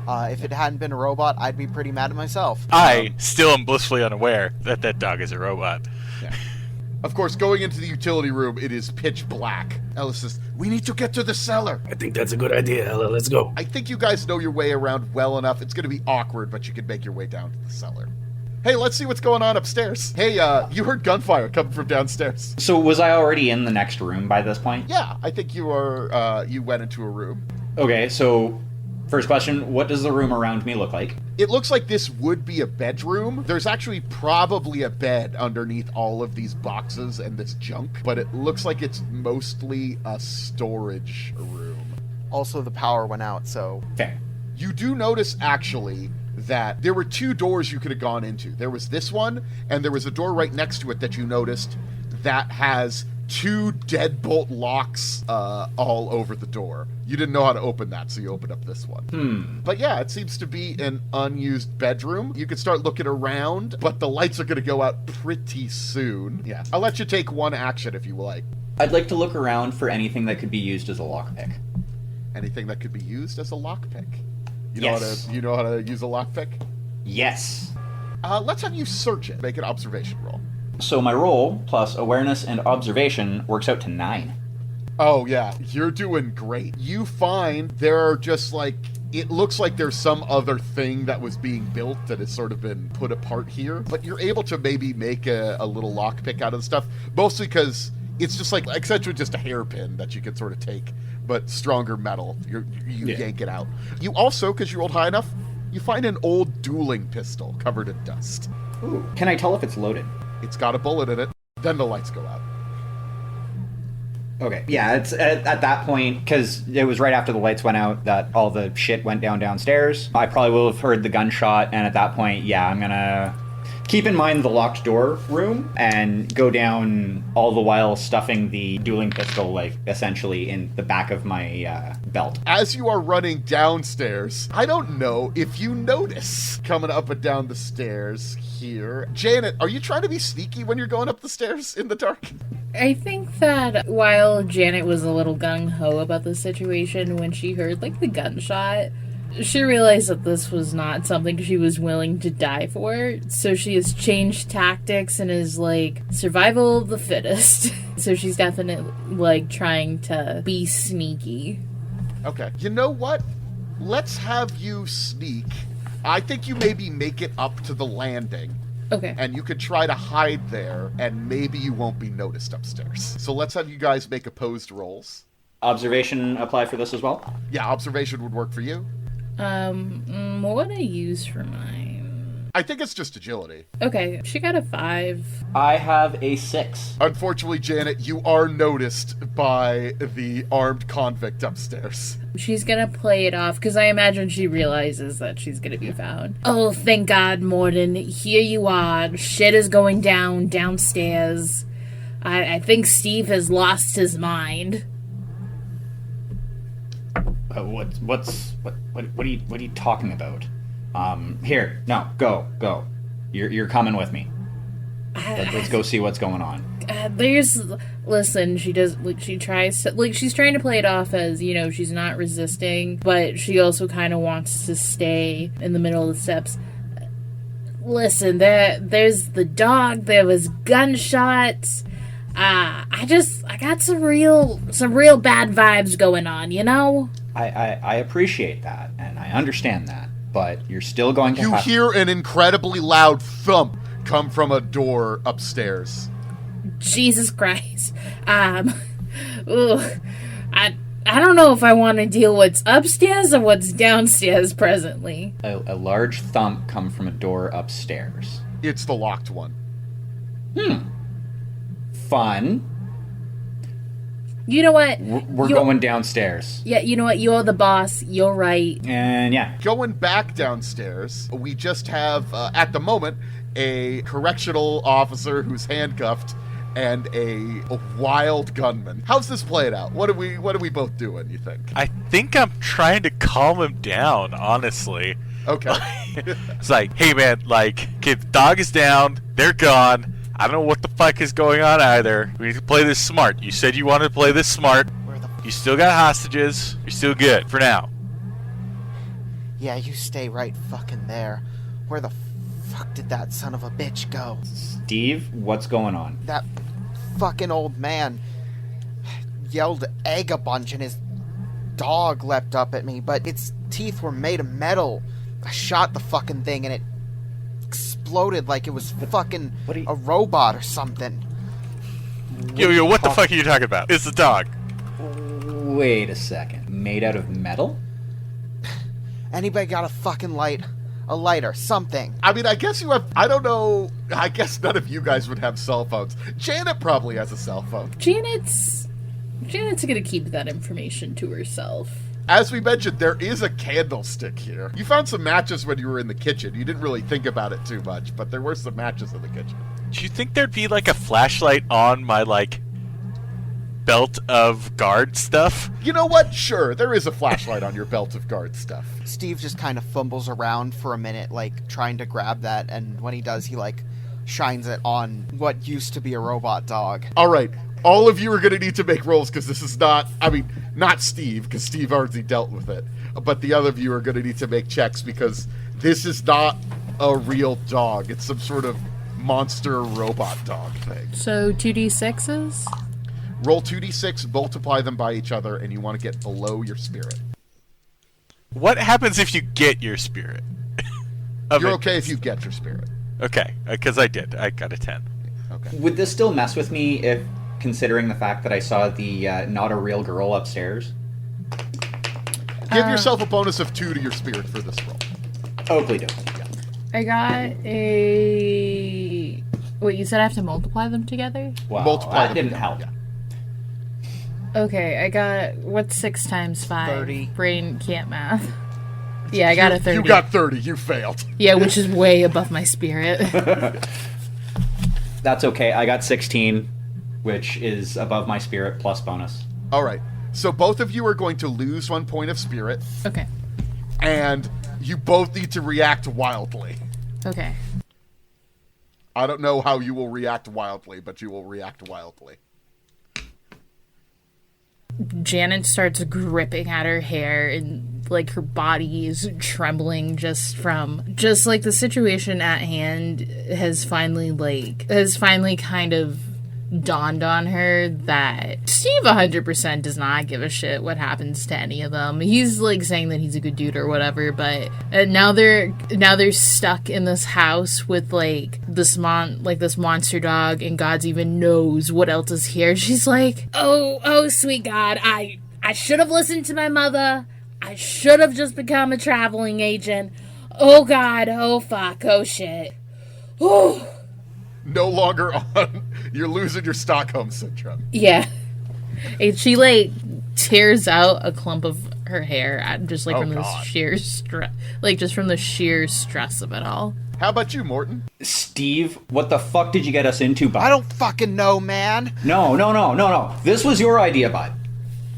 If it hadn't been a robot, I'd be pretty mad at myself. I still am blissfully unaware that dog is a robot. Yeah. Of course, going into the utility room, it is pitch black. Ellis says, "We need to get to the cellar." I think that's a good idea, Ella. Let's go. I think you guys know your way around well enough. It's going to be awkward, but you can make your way down to the cellar. Hey, let's see what's going on upstairs. Hey, you heard gunfire coming from downstairs. So was I already in the next room by this point? Yeah, I think you were. You went into a room. Okay, so First question, what does the room around me look like? It looks like this would be a bedroom. There's actually probably a bed underneath all of these boxes and this junk, but it looks like it's mostly a storage room. Also, the power went out, so... Fair. You do notice, actually, that there were 2 doors you could have gone into. There was this one, and there was a door right next to it that you noticed that has 2 deadbolt locks all over the door. You didn't know how to open that, so you opened up this one. But yeah, it seems to be an unused bedroom. You could start looking around, but the lights are going to go out pretty soon. Yeah, I'll let you take 1 action if you like. I'd like to look around for anything that could be used as a lockpick. Anything that could be used as a lockpick. You Yes. know how to use a lockpick? Yes. Let's have you search it. Make an observation roll. So my roll plus awareness and observation works out to 9. Oh, yeah. You're doing great. You find there are just like... It looks like there's some other thing that was being built that has sort of been put apart here. But you're able to maybe make a little lockpick out of the stuff. Mostly because it's just like, essentially just a hairpin that you can sort of take. But stronger metal. You yank it out. You also, because you rolled high enough, you find an old dueling pistol covered in dust. Ooh. Can I tell if it's loaded? It's got a bullet in it. Then the lights go out. Okay. Yeah, it's at that point, because it was right after the lights went out that all the shit went downstairs. I probably will have heard the gunshot, and at that point, yeah, I'm gonna keep in mind the locked door room and go down, all the while stuffing the dueling pistol, like, essentially in the back of my belt. As you are running downstairs, I don't know if you notice coming up and down the stairs here. Janet, are you trying to be sneaky when you're going up the stairs in the dark? I think that while Janet was a little gung-ho about the situation, when she heard, like, the gunshot, she realized that this was not something she was willing to die for, so she has changed tactics and is, like, survival of the fittest. So she's definitely, like, trying to be sneaky. Okay. You know what? Let's have you sneak. I think you maybe make it up to the landing. Okay. And you could try to hide there, and maybe you won't be noticed upstairs. So let's have you guys make opposed rolls. Observation apply for this as well? Yeah, observation would work for you. What would I use for mine? I think it's just agility. Okay, she got a 5. I have a 6. Unfortunately, Janet, you are noticed by the armed convict upstairs. She's gonna play it off, because I imagine she realizes that she's gonna be found. Oh, thank God, Morden. Here you are. Shit is going downstairs. I think Steve has lost his mind. What are you talking about? Here, no, go. You're coming with me. Let's go see what's going on. Listen, she tries to, she's trying to play it off as, she's not resisting, but she also kind of wants to stay in the middle of the steps. Listen, there's the dog, there was gunshots. I got some real bad vibes going on, I appreciate that, and I understand that, but you're still going to have... hear an incredibly loud thump come from a door upstairs. Jesus Christ. Ooh, I don't know if I want to deal what's upstairs or what's downstairs presently. A large thump come from a door upstairs. It's the locked one. Fun. You know what? We're going downstairs. Yeah, you know what? You're the boss. You're right. And yeah. Going back downstairs, we just have, at the moment, a correctional officer who's handcuffed and a wild gunman. How's this playing out? What are we both doing, you think? I think I'm trying to calm him down, honestly. Okay. It's like, hey man, kid, the dog is down, they're gone. I don't know what the fuck is going on either. We need to play this smart. You said you wanted to play this smart. You still got hostages. You're still good for now. Yeah, you stay right fucking there. Where the fuck did that son of a bitch go? Steve, what's going on? That fucking old man yelled egg a bunch and his dog leapt up at me, but its teeth were made of metal. I shot the fucking thing and it exploded like it was fucking a robot or something. Yo, what the fuck are you talking about? It's the dog. Wait a second. Made out of metal? Anybody got a fucking light? A lighter, something. I mean, I guess you have... I don't know. I guess none of you guys would have cell phones. Janet probably has a cell phone. Janet's gonna keep that information to herself. As we mentioned, there is a candlestick here. You found some matches when you were in the kitchen. You didn't really think about it too much, but there were some matches in the kitchen. Do you think there'd be like a flashlight on my like belt of guard stuff? You know what? Sure, there is a flashlight on your belt of guard stuff. Steve just kind of fumbles around for a minute, like, trying to grab that, and when he does, he, like, shines it on what used to be a robot dog. All right, all of you are going to need to make rolls, because this is not... I mean, not Steve, because Steve already dealt with it. But the other of you are going to need to make checks, because this is not a real dog. It's some sort of monster robot dog thing. So 2d6s? Roll 2d6, multiply them by each other, and you want to get below your spirit. What happens if you get your spirit? You're okay if you get your spirit. Okay, because I did. I got a 10. Okay. Would this still mess with me if, considering the fact that I saw the not a real girl upstairs? Give yourself a bonus of 2 to your spirit for this roll. Oakley dokley. Yeah. I got a... Wait, you said I have to multiply them together? Well, Multiply that them didn't together, help. yeah. Okay, I got... What's 6 times 5? 30. Brain can't math. Yeah, I got a 30. You got 30. You failed. Yeah, which is way above my spirit. That's okay. I got 16, which is above my spirit plus bonus. All right. So both of you are going to lose 1 point of spirit, Okay. and you both need to react wildly. Okay. I don't know how you will react wildly, but you will react wildly. Janet starts gripping at her hair and like her body is trembling just like the situation at hand has finally kind of dawned on her that Steve 100% does not give a shit what happens to any of them. He's like saying that he's a good dude or whatever, but now they're stuck in this house with like this monster dog, and God's even knows what else is here. She's like, oh sweet God, I should have listened to my mother. I should have just become a traveling agent. Oh God, oh fuck, oh shit. Whew. No longer on. You're losing your Stockholm syndrome. Yeah. And she, like, tears out a clump of her hair just, like, Oh, from the God. sheer stress. Like, just from the sheer stress of it all. How about you, Morton? Steve, what the fuck did you get us into, bud? I don't fucking know, man. No. This was your idea, bud.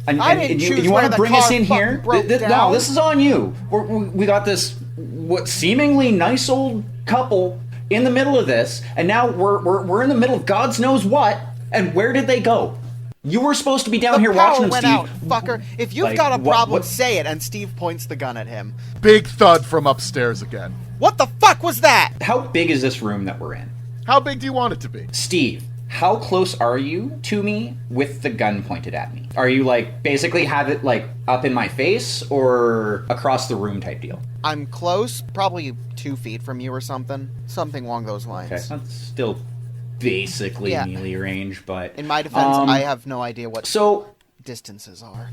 And, I and didn't you, choose you where want the to bring us car in fucking here? broke No, down. this is on you. We got this what seemingly nice old couple in the middle of this, and now we're in the middle of God's knows what. And where did they go? You were supposed to be down here watching them, went Steve. out, fucker. If you've Like, got a what- problem, what- say it. And Steve points the gun at him. Big thud from upstairs again. What the fuck was that? How big is this room that we're in? How big do you want it to be? Steve, how close are you to me with the gun pointed at me? Are you like basically have it like up in my face or across the room type deal? I'm close, probably 2 feet from you or something. Something along those lines. Okay, that's still basically Yeah. melee range, but In my defense, I have no idea what so distances are.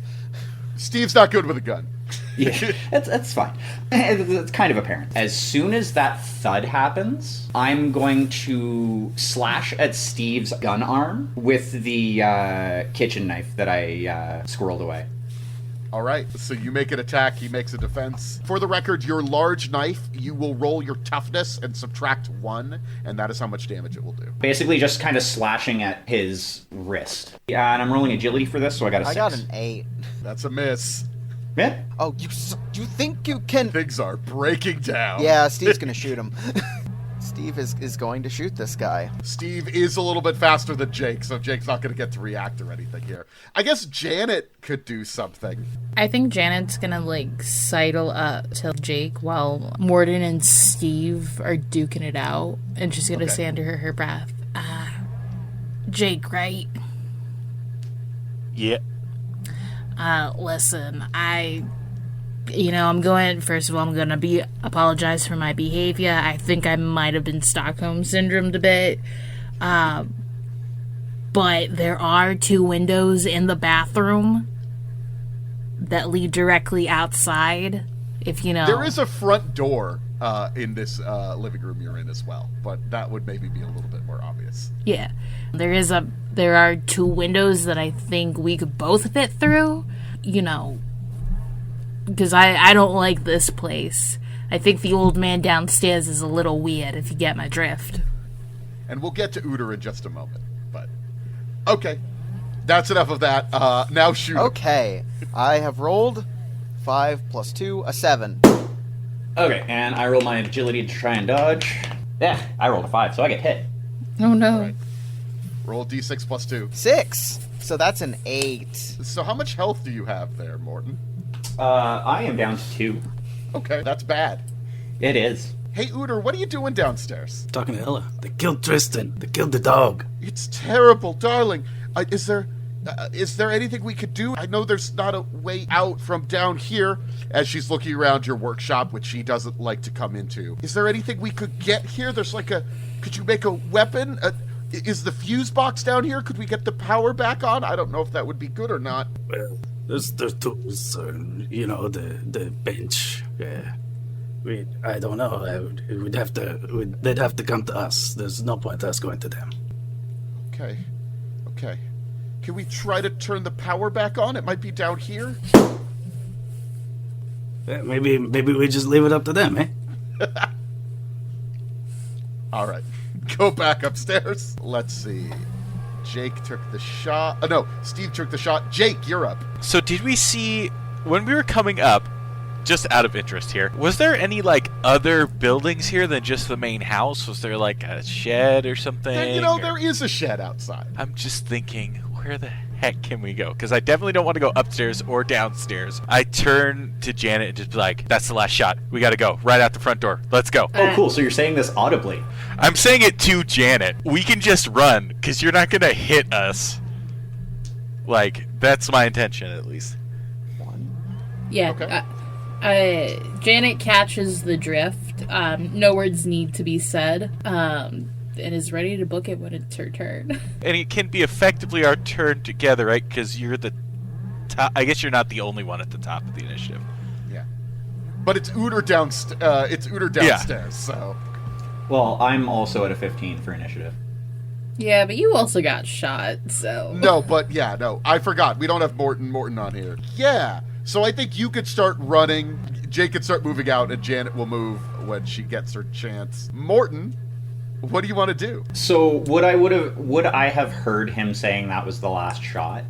Steve's not good with a gun. yeah, that's fine. It's kind of apparent. As soon as that thud happens, I'm going to slash at Steve's gun arm with the kitchen knife that I squirreled away. All right, so you make an attack, he makes a defense. For the record, your large knife, you will roll your toughness and subtract 1, and that is how much damage it will do. Basically, just kind of slashing at his wrist. Yeah, and I'm rolling agility for this, so I got a 6. I got an 8. That's a miss. Yeah. Oh, you think you can... Things are breaking down. Yeah, Steve's gonna shoot him. Steve is going to shoot this guy. Steve is a little bit faster than Jake, so Jake's not going to get to react or anything here. I guess Janet could do something. I think Janet's gonna, like, sidle up to Jake while Morden and Steve are duking it out. And she's gonna say under her breath, Jake, right? Yeah. Listen, I'm going to apologize for my behavior. I think I might have been Stockholm syndromed a bit. But there are 2 windows in the bathroom that lead directly outside if you know. There is a front door in this living room you're in as well, but that would maybe be a little bit more obvious. Yeah. There are 2 windows that I think we could both fit through, you know, because I don't like this place. I think the old man downstairs is a little weird, if you get my drift. And we'll get to Uter in just a moment, but... Okay. That's enough of that. Now shoot. Okay. I have rolled 5 plus 2, a 7. Okay, and I roll my agility to try and dodge. Yeah, I rolled a 5, so I get hit. Oh, no. All right. Roll d6 plus 2. 6. So that's an 8. So how much health do you have there, Morton? I am down to 2. Okay, that's bad. It is. Hey, Uter, what are you doing downstairs? Talking to Ella. They killed Tristan. They killed the dog. It's terrible, darling. Is there anything we could do? I know there's not a way out from down here, as she's looking around your workshop, which she doesn't like to come into. Is there anything we could get here? Could you make a weapon? Is the fuse box down here? Could we get the power back on? I don't know if that would be good or not. Well, there's tools, the bench. Yeah. I don't know. They'd have to come to us. There's no point us going to them. Okay. Can we try to turn the power back on? It might be down here. Yeah, maybe we just leave it up to them, eh? All right. Go back upstairs. Let's see. Jake took the shot. No, Steve took the shot. Jake, you're up. So did we see, when we were coming up, just out of interest here, was there any, other buildings here than just the main house? Was there, a shed or something? There is a shed outside. I'm just thinking, where the heck can we go? Because I definitely don't want to go upstairs or downstairs. I turn to Janet and just be like, that's the last shot. We got to go. Right out the front door. Let's go. Oh, cool. So you're saying this audibly. I'm saying it to Janet. We can just run, because you're not going to hit us. That's my intention, at least. Yeah. Okay. Janet catches the drift. No words need to be said. And is ready to book it when it's her turn. And it can be effectively our turn together, right? Because you're the top. I guess you're not the only one at the top of the initiative. Yeah. But it's Uter downstairs, so... Well, I'm also at a 15 for initiative. Yeah, but you also got shot, so... No, I forgot. We don't have Morton on here. Yeah. So I think you could start running, Jake could start moving out, and Janet will move when she gets her chance. Morton, what do you want to do? So would I have heard him saying that was the last shot?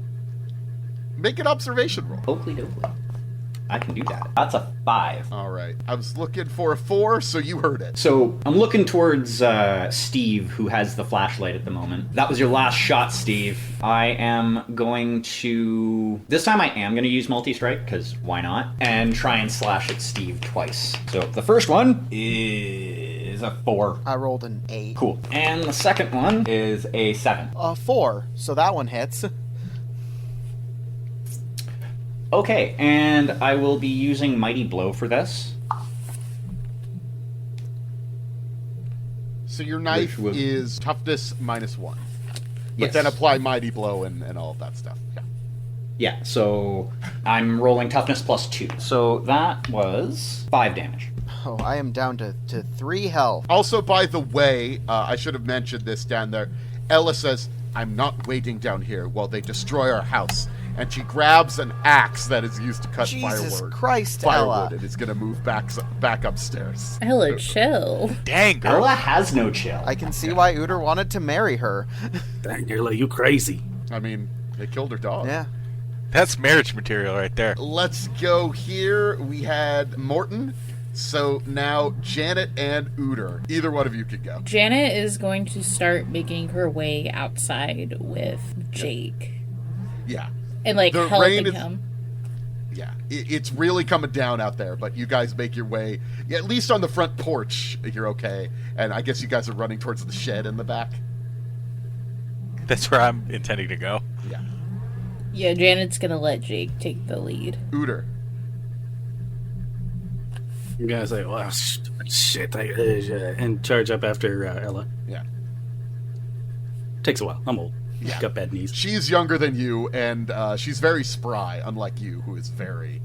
Make an observation roll. Hopefully, dokley. I can do that. That's a 5. All right. I was looking for a 4, so you heard it. So I'm looking towards Steve, who has the flashlight at the moment. That was your last shot, Steve. I am going to... This time I am going to use multi-strike, because why not? And try and slash at Steve twice. So the first one is a 4. I rolled an 8. Cool. And the second one is a 7. 4. So that one hits. Okay, and I will be using Mighty Blow for this. So your knife is toughness -1. But Yes. then apply Mighty Blow and all of that stuff. Yeah. Yeah, so I'm rolling toughness +2. So that was 5 damage. Oh, I am down to 3 health. Also, by the way, I should have mentioned this down there. Ella says, I'm not waiting down here while they destroy our house. And she grabs an axe that is used to cut Jesus Christ, Ella. and is going to move back upstairs. Ella, chill. Dang, girl. Ella has no chill. I can see why Uter wanted to marry her. Dang, Ella, you crazy. I mean, they killed her dog. Yeah. That's marriage material right there. Let's go here. We had Morton. So now Janet and Uter. Either one of you could go. Janet is going to start making her way outside with Jake. Yeah. And, The rain helping is- him. Yeah, it's really coming down out there, but you guys make your way, at least on the front porch, you're okay. And I guess you guys are running towards the shed in the back. That's where I'm intending to go. Yeah. Yeah, Janet's going to let Jake take the lead. Uter. You guys like, well, shit, and charge up after Ella. Yeah. Takes a while. I'm old. Yeah. Got bad knees. She's younger than you, and she's very spry, unlike you, who is very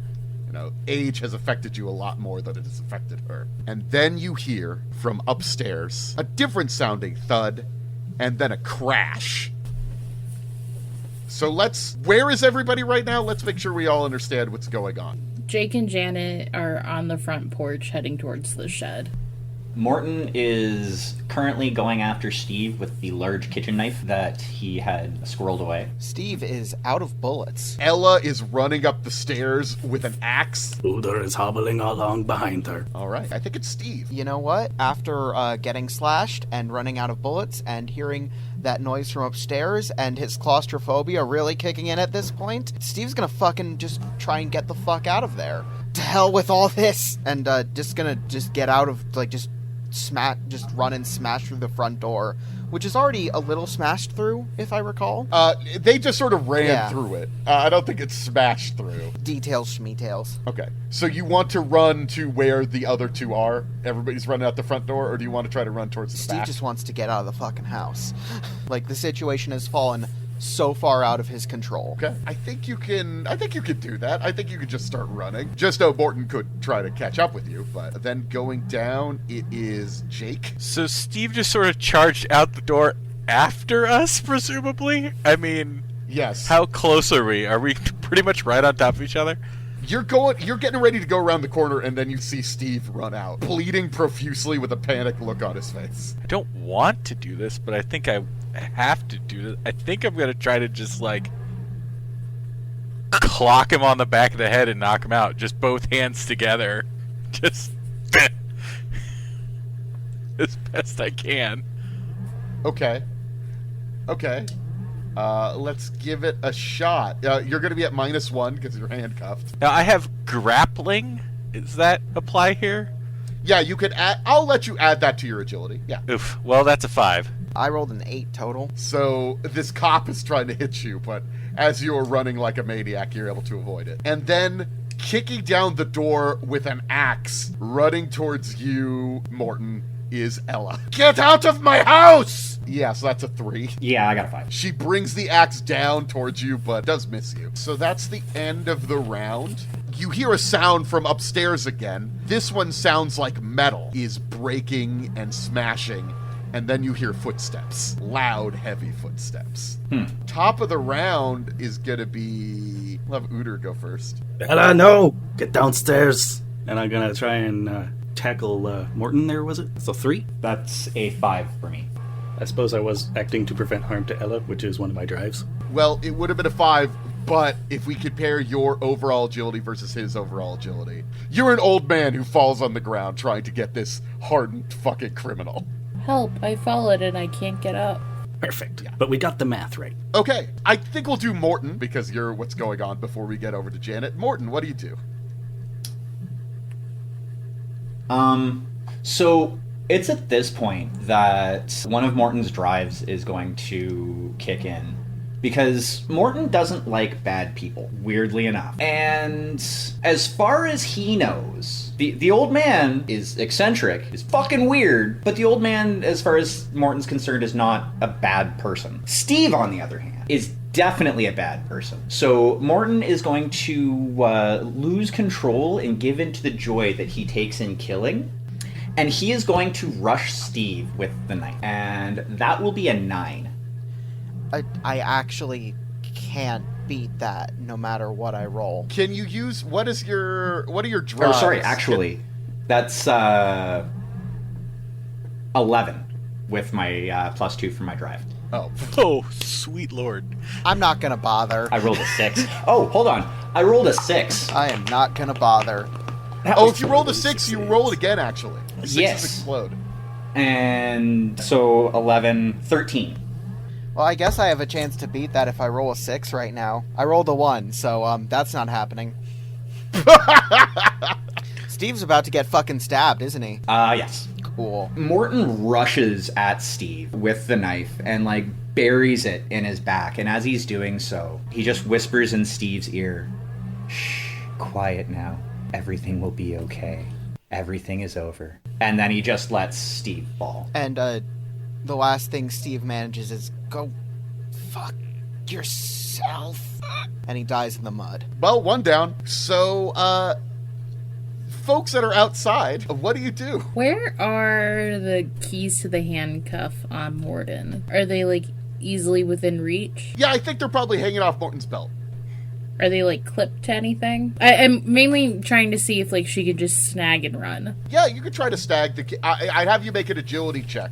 age has affected you a lot more than it has affected her. And then you hear from upstairs a different sounding thud and then a crash. So where is everybody right now? Let's make sure we all understand what's going on. Jake and Janet are on the front porch heading towards the shed. Morton is currently going after Steve with the large kitchen knife that he had squirreled away. Steve is out of bullets. Ella is running up the stairs with an axe. Uder is hobbling along behind her. All right, I think it's Steve. You know what? After getting slashed and running out of bullets and hearing that noise from upstairs and his claustrophobia really kicking in at this point, Steve's gonna fucking just try and get the fuck out of there. To hell with all this! And just gonna get out of, just run and smash through the front door, which is already a little smashed through, if I recall. They just sort of ran through it. I don't think it's smashed through. Details, schmetails. Okay. So you want to run to where the other two are? Everybody's running out the front door, or do you want to try to run towards the back? Steve just wants to get out of the fucking house. The situation has fallen so far out of his control. Okay. I think you can do that. I think you could just start running. Just so Morton could try to catch up with you, but then going down, it is Jake. So Steve just sort of charged out the door after us, presumably? I mean... Yes. How close are we? Are we pretty much right on top of each other? You're getting ready to go around the corner, and then you see Steve run out, bleeding profusely with a panicked look on his face. I don't want to do this, but I think I have to do this. I think I'm going to try to just, clock him on the back of the head and knock him out. Just both hands together. Just as best I can. Okay. Let's give it a shot. You're going to be at -1 because you're handcuffed. Now, I have grappling. Does that apply here? Yeah, you could add... I'll let you add that to your agility. Yeah. Oof. Well, that's a 5. I rolled an 8 total. So this cop is trying to hit you, but as you're running like a maniac, you're able to avoid it. And then kicking down the door with an axe, running towards you, Morton, is Ella. Get out of my house! Yeah, so that's a 3. Yeah, I got a 5. She brings the axe down towards you, but does miss you. So that's the end of the round. You hear a sound from upstairs again. This one sounds like metal is breaking and smashing. And then you hear footsteps. Loud, heavy footsteps. Top of the round is gonna be... We'll have Uder go first. Bella, no! Get downstairs! And I'm gonna try and tackle Morton there, was it? So 3? That's a 5 for me. I suppose I was acting to prevent harm to Ella, which is one of my drives. Well, it would have been a 5, but if we compare your overall agility versus his overall agility, you're an old man who falls on the ground trying to get this hardened fucking criminal. Help, I followed and I can't get up. Perfect. Yeah. But we got the math right. Okay, I think we'll do Morton, because you're what's going on before we get over to Janet. Morton, what do you do? So it's at this point that one of Morton's drives is going to kick in. Because Morton doesn't like bad people, weirdly enough. And as far as he knows, the old man is eccentric, is fucking weird, but the old man, as far as Morton's concerned, is not a bad person. Steve, on the other hand, is definitely a bad person. So Morton is going to lose control and give in to the joy that he takes in killing. And he is going to rush Steve with the knife. And that will be a 9. I actually can't beat that no matter what I roll. Can you use... What are your drives? Oh, sorry, actually, that's 11 with my +2 for my drive. Oh. Oh, sweet lord. I'm not gonna bother. I rolled a 6. Oh, hold on. I rolled a 6. I am not gonna bother. If you rolled a 6, you roll it again, actually. The 6s Yes. explode. And so 11, 13. Well, I guess I have a chance to beat that if I roll a 6 right now. I rolled a 1, so that's not happening. Steve's about to get fucking stabbed, isn't he? Yes. Cool. Morton rushes at Steve with the knife and, buries it in his back. And as he's doing so, he just whispers in Steve's ear, "Shh, quiet now. Everything will be okay. Everything is over." And then he just lets Steve fall. And, the last thing Steve manages is, go fuck yourself. And he dies in the mud. Well, one down. So, folks that are outside, what do you do? Where are the keys to the handcuff on Morton? Are they, like, easily within reach? Yeah, I think they're probably hanging off Morton's belt. Are they, like, clipped to anything? I'm mainly trying to see if, like, she could just snag and run. Yeah, you could try to snag the key. I'd have you make an agility check.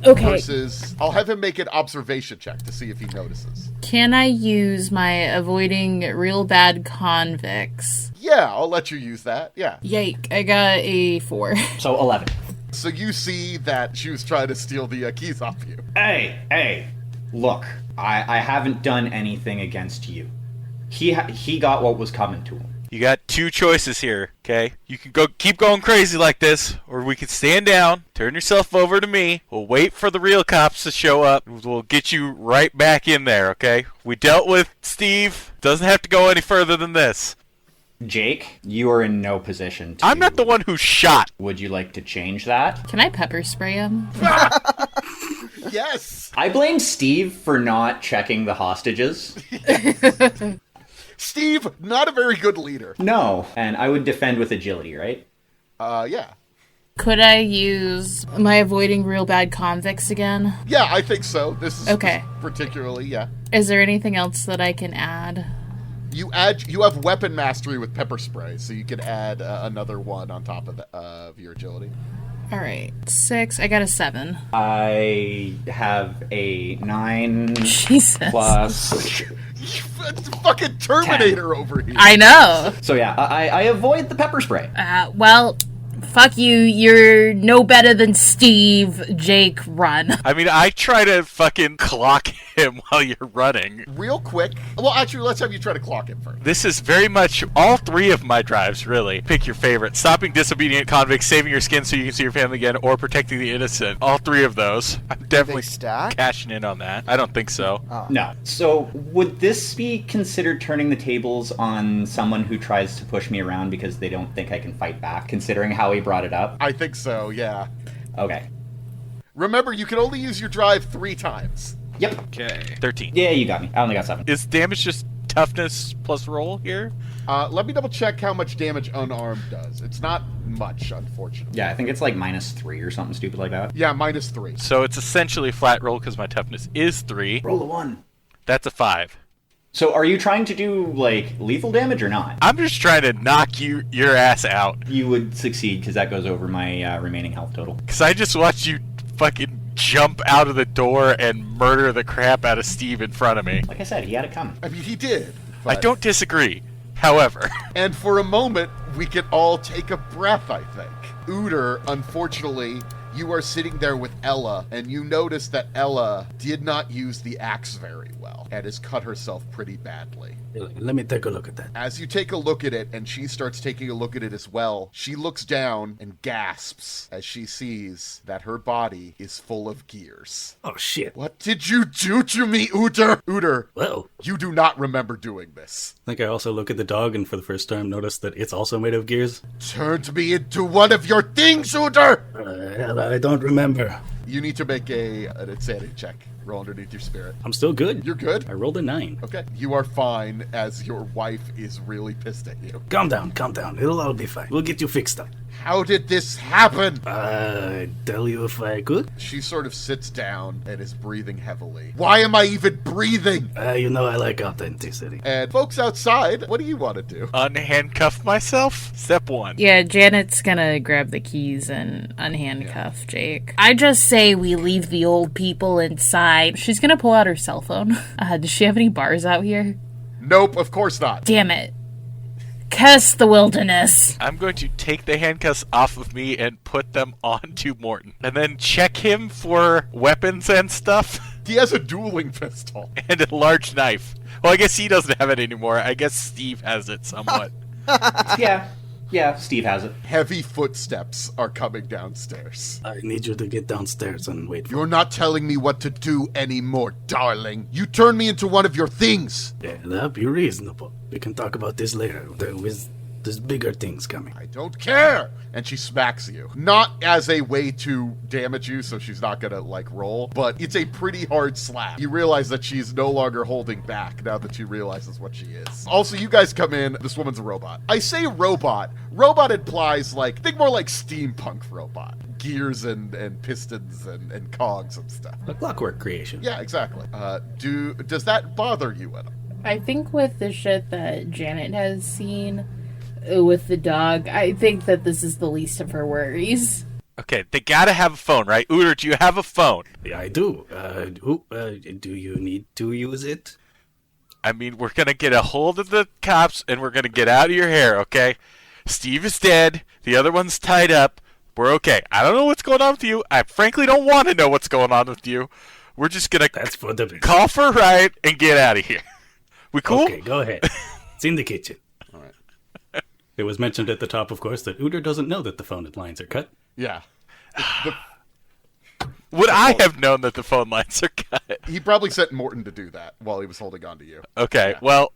Okay. Versus, I'll have him make an observation check to see if he notices. Can I use my avoiding real bad convicts? Yeah, I'll let you use that. Yeah. Yike, I got a 4. So 11. So you see that she was trying to steal the keys off you. Hey, look, I haven't done anything against you. He got what was coming to him. You got two choices here, okay? You can keep going crazy like this, or we can stand down, turn yourself over to me. We'll wait for the real cops to show up. We'll get you right back in there, okay? We dealt with Steve. Doesn't have to go any further than this. Jake, you are in no position to... I'm not the one who shot. Would you like to change that? Can I pepper spray him? Yes! I blame Steve for not checking the hostages. Steve, not a very good leader. No, and I would defend with agility, right? Yeah. Could I use my avoiding real bad convicts again? Yeah, I think so. This is Okay. particularly, yeah. Is there anything else that I can add? You have weapon mastery with pepper spray, so you can add another one on top of your agility. All right, 6. I got a 7. I have a 9 Jesus. plus... It's fucking Terminator over here. I know. So yeah, I avoid the pepper spray. Well, fuck you. You're no better than Steve. Jake, run. I mean, I try to fucking clock him while you're running. Real quick. Well, actually, let's have you try to clock him first. This is very much all three of my drives, really. Pick your favorite. Stopping disobedient convicts, saving your skin so you can see your family again, or protecting the innocent. All three of those. I'm definitely stack? cashing in on that. I don't think so. Oh. No. So would this be considered turning the tables on someone who tries to push me around because they don't think I can fight back, considering how he brought it up? I think so, yeah. Okay. Remember, you can only use your drive 3 times. Yep. Okay. 13. Yeah, you got me. I only got 7. Is damage just toughness plus roll here? Let me double check how much damage unarmed does. It's not much, unfortunately. Yeah, I think it's like -3 or something stupid like that. Yeah, -3. So it's essentially flat roll because my toughness is 3. Roll a 1. That's a 5. So are you trying to do, like, lethal damage or not? I'm just trying to knock your ass out. You would succeed, because that goes over my remaining health total. Because I just watched you fucking jump out of the door and murder the crap out of Steve in front of me. Like I said, he had it coming. I mean, he did. I but- don't disagree. However, And for a moment, we can all take a breath, I think. Uter, unfortunately, you are sitting there with Ella, and you notice that Ella did not use the axe very well and has cut herself pretty badly. Let me take a look at that. As you take a look at it, and she starts taking a look at it as well, she looks down and gasps as she sees that her body is full of gears. Oh, shit. What did you do to me, Uter? Uter, Well, you do not remember doing this. I think I also look at the dog and for the first time notice that it's also made of gears. Turned me into one of your things, Uter! I don't remember. You need to make an insanity check. Roll underneath your spirit. I'm still good. You're good? I rolled a 9. Okay. You are fine as your wife is really pissed at you. Calm down, calm down. It'll all be fine. We'll get you fixed up. How did this happen? Tell you if I could? She sort of sits down and is breathing heavily. Why am I even breathing? You know I like authenticity. And folks outside, what do you want to do? unhandcuff myself? Step 1. Yeah, Janet's gonna grab the keys and unhandcuff Jake. I just say we leave the old people inside. She's gonna pull out her cell phone. Does she have any bars out here? Nope, of course not. Damn it. Curse the wilderness. I'm going to take the handcuffs off of me and put them onto Morton. And then check him for weapons and stuff. He has a dueling pistol. And a large knife. Well, I guess he doesn't have it anymore. I guess Steve has it somewhat. Yeah, Steve has it. Heavy footsteps are coming downstairs. I need you to get downstairs and wait for You're not telling me what to do anymore, darling. You turned me into one of your things. Yeah, that'd be reasonable. We can talk about this later. There's bigger things coming. I don't care! And she smacks you. Not as a way to damage you, so she's not gonna, roll, but it's a pretty hard slap. You realize that she's no longer holding back now that she realizes what she is. Also, you guys come in. This woman's a robot. I say robot. Robot implies, think more like steampunk robot. Gears and pistons and cogs and stuff. A clockwork creation. Yeah, exactly. Does that bother you at all? I think with the shit that Janet has seen with the dog, I think that this is the least of her worries. Okay, they gotta have a phone, right? Uter, do you have a phone? Yeah, I do. Do you need to use it? I mean, we're gonna get a hold of the cops, and we're gonna get out of your hair, okay? Steve is dead. The other one's tied up. We're okay. I don't know what's going on with you. I frankly don't want to know what's going on with you. We're just gonna That's for the best. call for a ride and get out of here. We cool? Okay, go ahead. It's in the kitchen. All right. It was mentioned at the top, of course, that Uter doesn't know that the phone lines are cut. Yeah. Would I have known that the phone lines are cut? He probably sent Morton to do that while he was holding on to you. Okay, Yeah. well,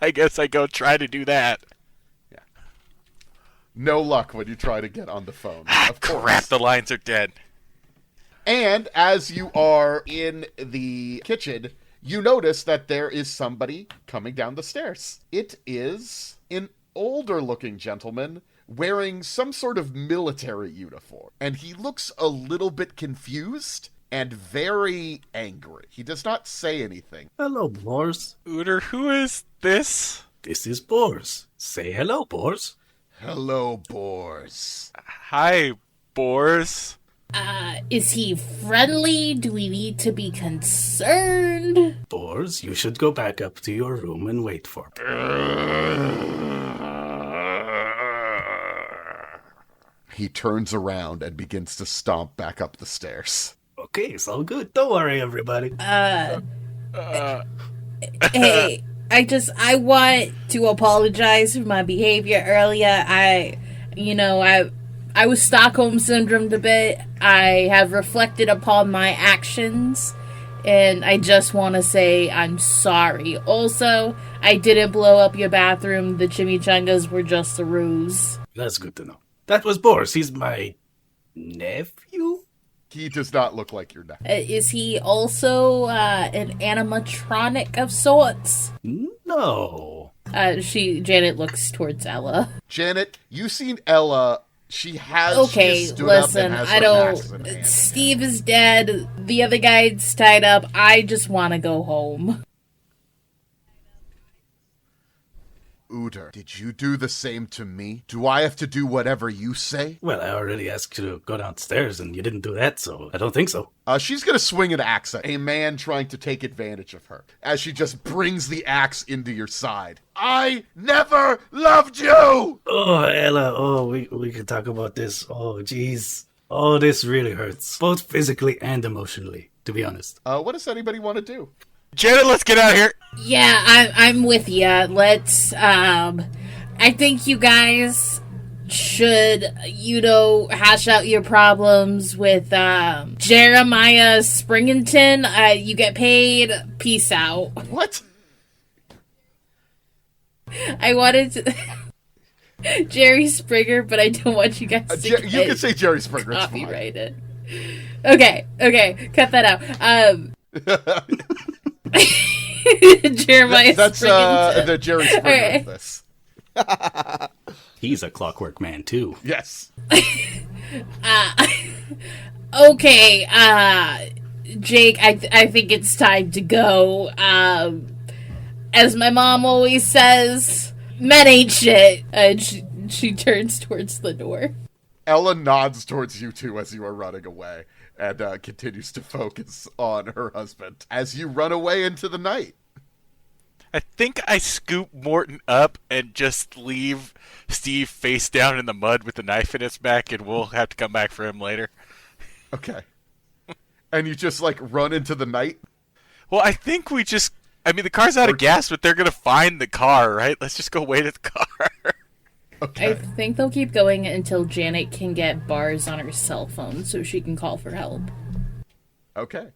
I guess I go try to do that. Yeah. No luck when you try to get on the phone. Of course. Crap, the lines are dead. And as you are in the kitchen, you notice that there is somebody coming down the stairs. It is an older-looking gentleman wearing some sort of military uniform. And he looks a little bit confused and very angry. He does not say anything. Hello, Boars. Uter, who is this? This is Boars. Say hello, Boars. Hello, boars. Hi, Boars. Is he friendly? Do we need to be concerned? Boars, you should go back up to your room and wait for me. He turns around and begins to stomp back up the stairs. Okay, it's all good. Don't worry, everybody. Hey, I want to apologize for my behavior earlier. I was Stockholm Syndromed a bit. I have reflected upon my actions, and I just want to say I'm sorry. Also, I didn't blow up your bathroom. The chimichangas were just a ruse. That's good to know. That was Boris. He's my nephew? He does not look like your nephew. Is he also an animatronic of sorts? No. Janet looks towards Ella. Janet, you've seen Ella. She has Okay, stood listen, up and has I her axe in don't. hand. Steve is dead. The other guy's tied up. I just want to go home. Uter, did you do the same to me? Do I have to do whatever you say? Well, I already asked you to go downstairs, and you didn't do that, so I don't think so. She's gonna swing an axe at a man trying to take advantage of her, as she just brings the axe into your side. I never loved you! Oh, Ella, we can talk about this. Oh, jeez. Oh, this really hurts. Both physically and emotionally, to be honest. What does anybody want to do? Janet, let's get out of here. Yeah, I'm with ya. Let's, I think you guys should, hash out your problems with, Jeremiah Springington. You get paid. Peace out. What? I wanted to... Jerry Springer, but I don't want you guys to You get can say Jerry Springer. It's fine. copyrighted. Okay, cut that out. Jeremiah That's Springington. the Jerry Springer Okay. of this. He's a clockwork man, too. Yes. Okay, Jake, I think it's time to go. As my mom always says, men ain't shit. And she turns towards the door. Ella nods towards you two as you are running away and continues to focus on her husband as you run away into the night. I think I scoop Morton up and just leave Steve face down in the mud with the knife in his back, and we'll have to come back for him later. Okay. And you just, run into the night? Well, I think the car's out of gas, but they're going to find the car, right? Let's just go wait at the car. Okay. I think they'll keep going until Janet can get bars on her cell phone so she can call for help. Okay.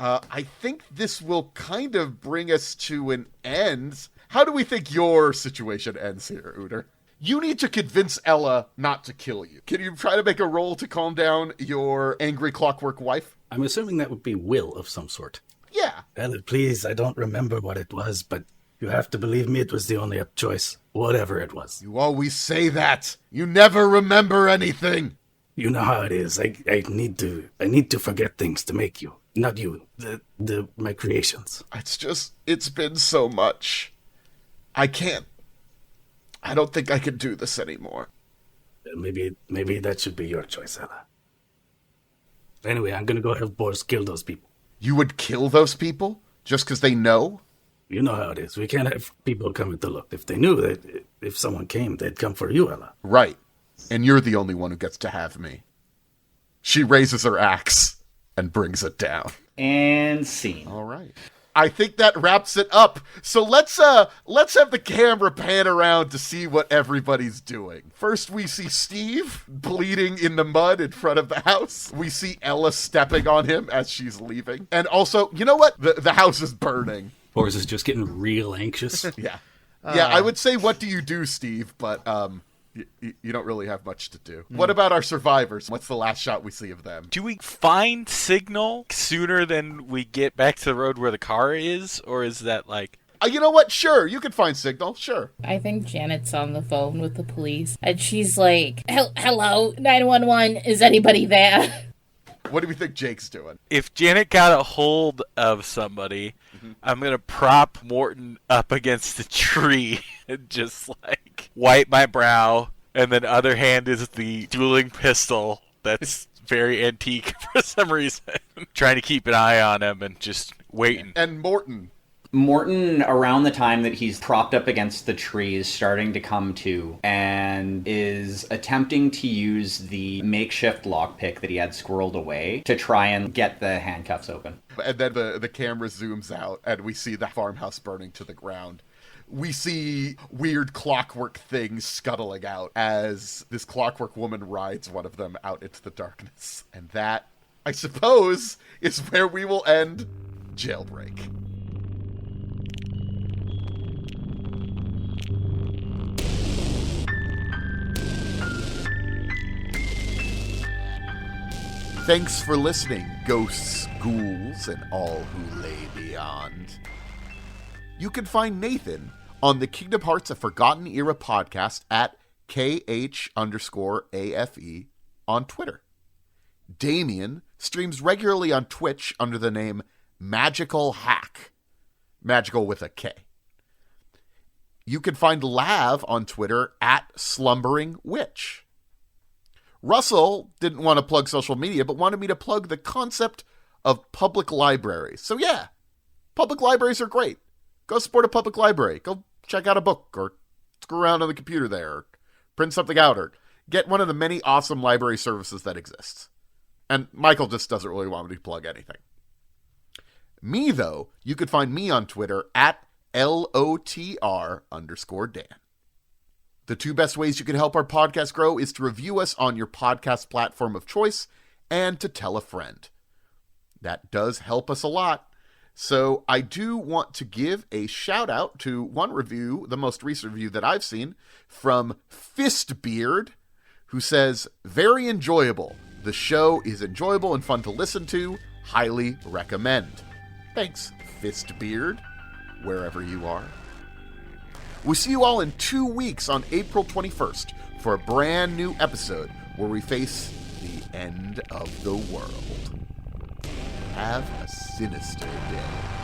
I think this will kind of bring us to an end. How do we think your situation ends here, Uter? You need to convince Ella not to kill you. Can you try to make a roll to calm down your angry clockwork wife? I'm assuming that would be will of some sort. Yeah. Ella, please, I don't remember what it was, but you have to believe me, it was the only choice. Whatever it was. You always say that. You never remember anything. You know how it is. I need to forget things to make you. Not you. My creations. It's been so much. I don't think I can do this anymore. Maybe that should be your choice, Ella. Anyway, I'm gonna go help Boris kill those people. You would kill those people? Just because they know? You know how it is. We can't have people coming to look. If they knew that if someone came, they'd come for you, Ella. Right. And you're the only one who gets to have me. She raises her axe and brings it down. And scene. All right. I think that wraps it up. So let's have the camera pan around to see what everybody's doing. First, we see Steve bleeding in the mud in front of the house. We see Ella stepping on him as she's leaving. And also, you know what? The house is burning. Boris is just getting real anxious. Yeah. Yeah, I would say, what do you do, Steve? But you don't really have much to do. What about our survivors? What's the last shot we see of them? Do we find signal sooner than we get back to the road where the car is? Or is that like... You know what? Sure, you can find signal. Sure. I think Janet's on the phone with the police, and she's like, hello, 911, is anybody there? What do we think Jake's doing? If Janet got a hold of somebody, I'm going to prop Morton up against a tree and just, like, wipe my brow. And then other hand is the dueling pistol that's very antique for some reason. Trying to keep an eye on him and just waiting. And Morton, around the time that he's propped up against the tree, is starting to come to and is attempting to use the makeshift lockpick that he had squirreled away to try and get the handcuffs open. And then the camera zooms out and we see the farmhouse burning to the ground. We see weird clockwork things scuttling out as this clockwork woman rides one of them out into the darkness. And that, I suppose, is where we will end Jailbreak. Thanks for listening, ghosts, ghouls, and all who lay beyond. You can find Nathan on the Kingdom Hearts of Forgotten Era podcast at KH_AFE on Twitter. Damien streams regularly on Twitch under the name Magical Hack. Magical with a K. You can find Lav on Twitter at Slumbering Witch. Russell didn't want to plug social media, but wanted me to plug the concept of public libraries. So yeah, public libraries are great. Go support a public library. Go check out a book or screw around on the computer there or print something out or get one of the many awesome library services that exists. And Michael just doesn't really want me to plug anything. Me, though, you could find me on Twitter at LOTR_Dan. The two best ways you can help our podcast grow is to review us on your podcast platform of choice and to tell a friend. That does help us a lot. So I do want to give a shout out to one review, the most recent review that I've seen, from Fistbeard, who says, very enjoyable. The show is enjoyable and fun to listen to. Highly recommend. Thanks, Fistbeard, wherever you are. We'll see you all in 2 weeks on April 21st for a brand new episode where we face the end of the world. Have a sinister day.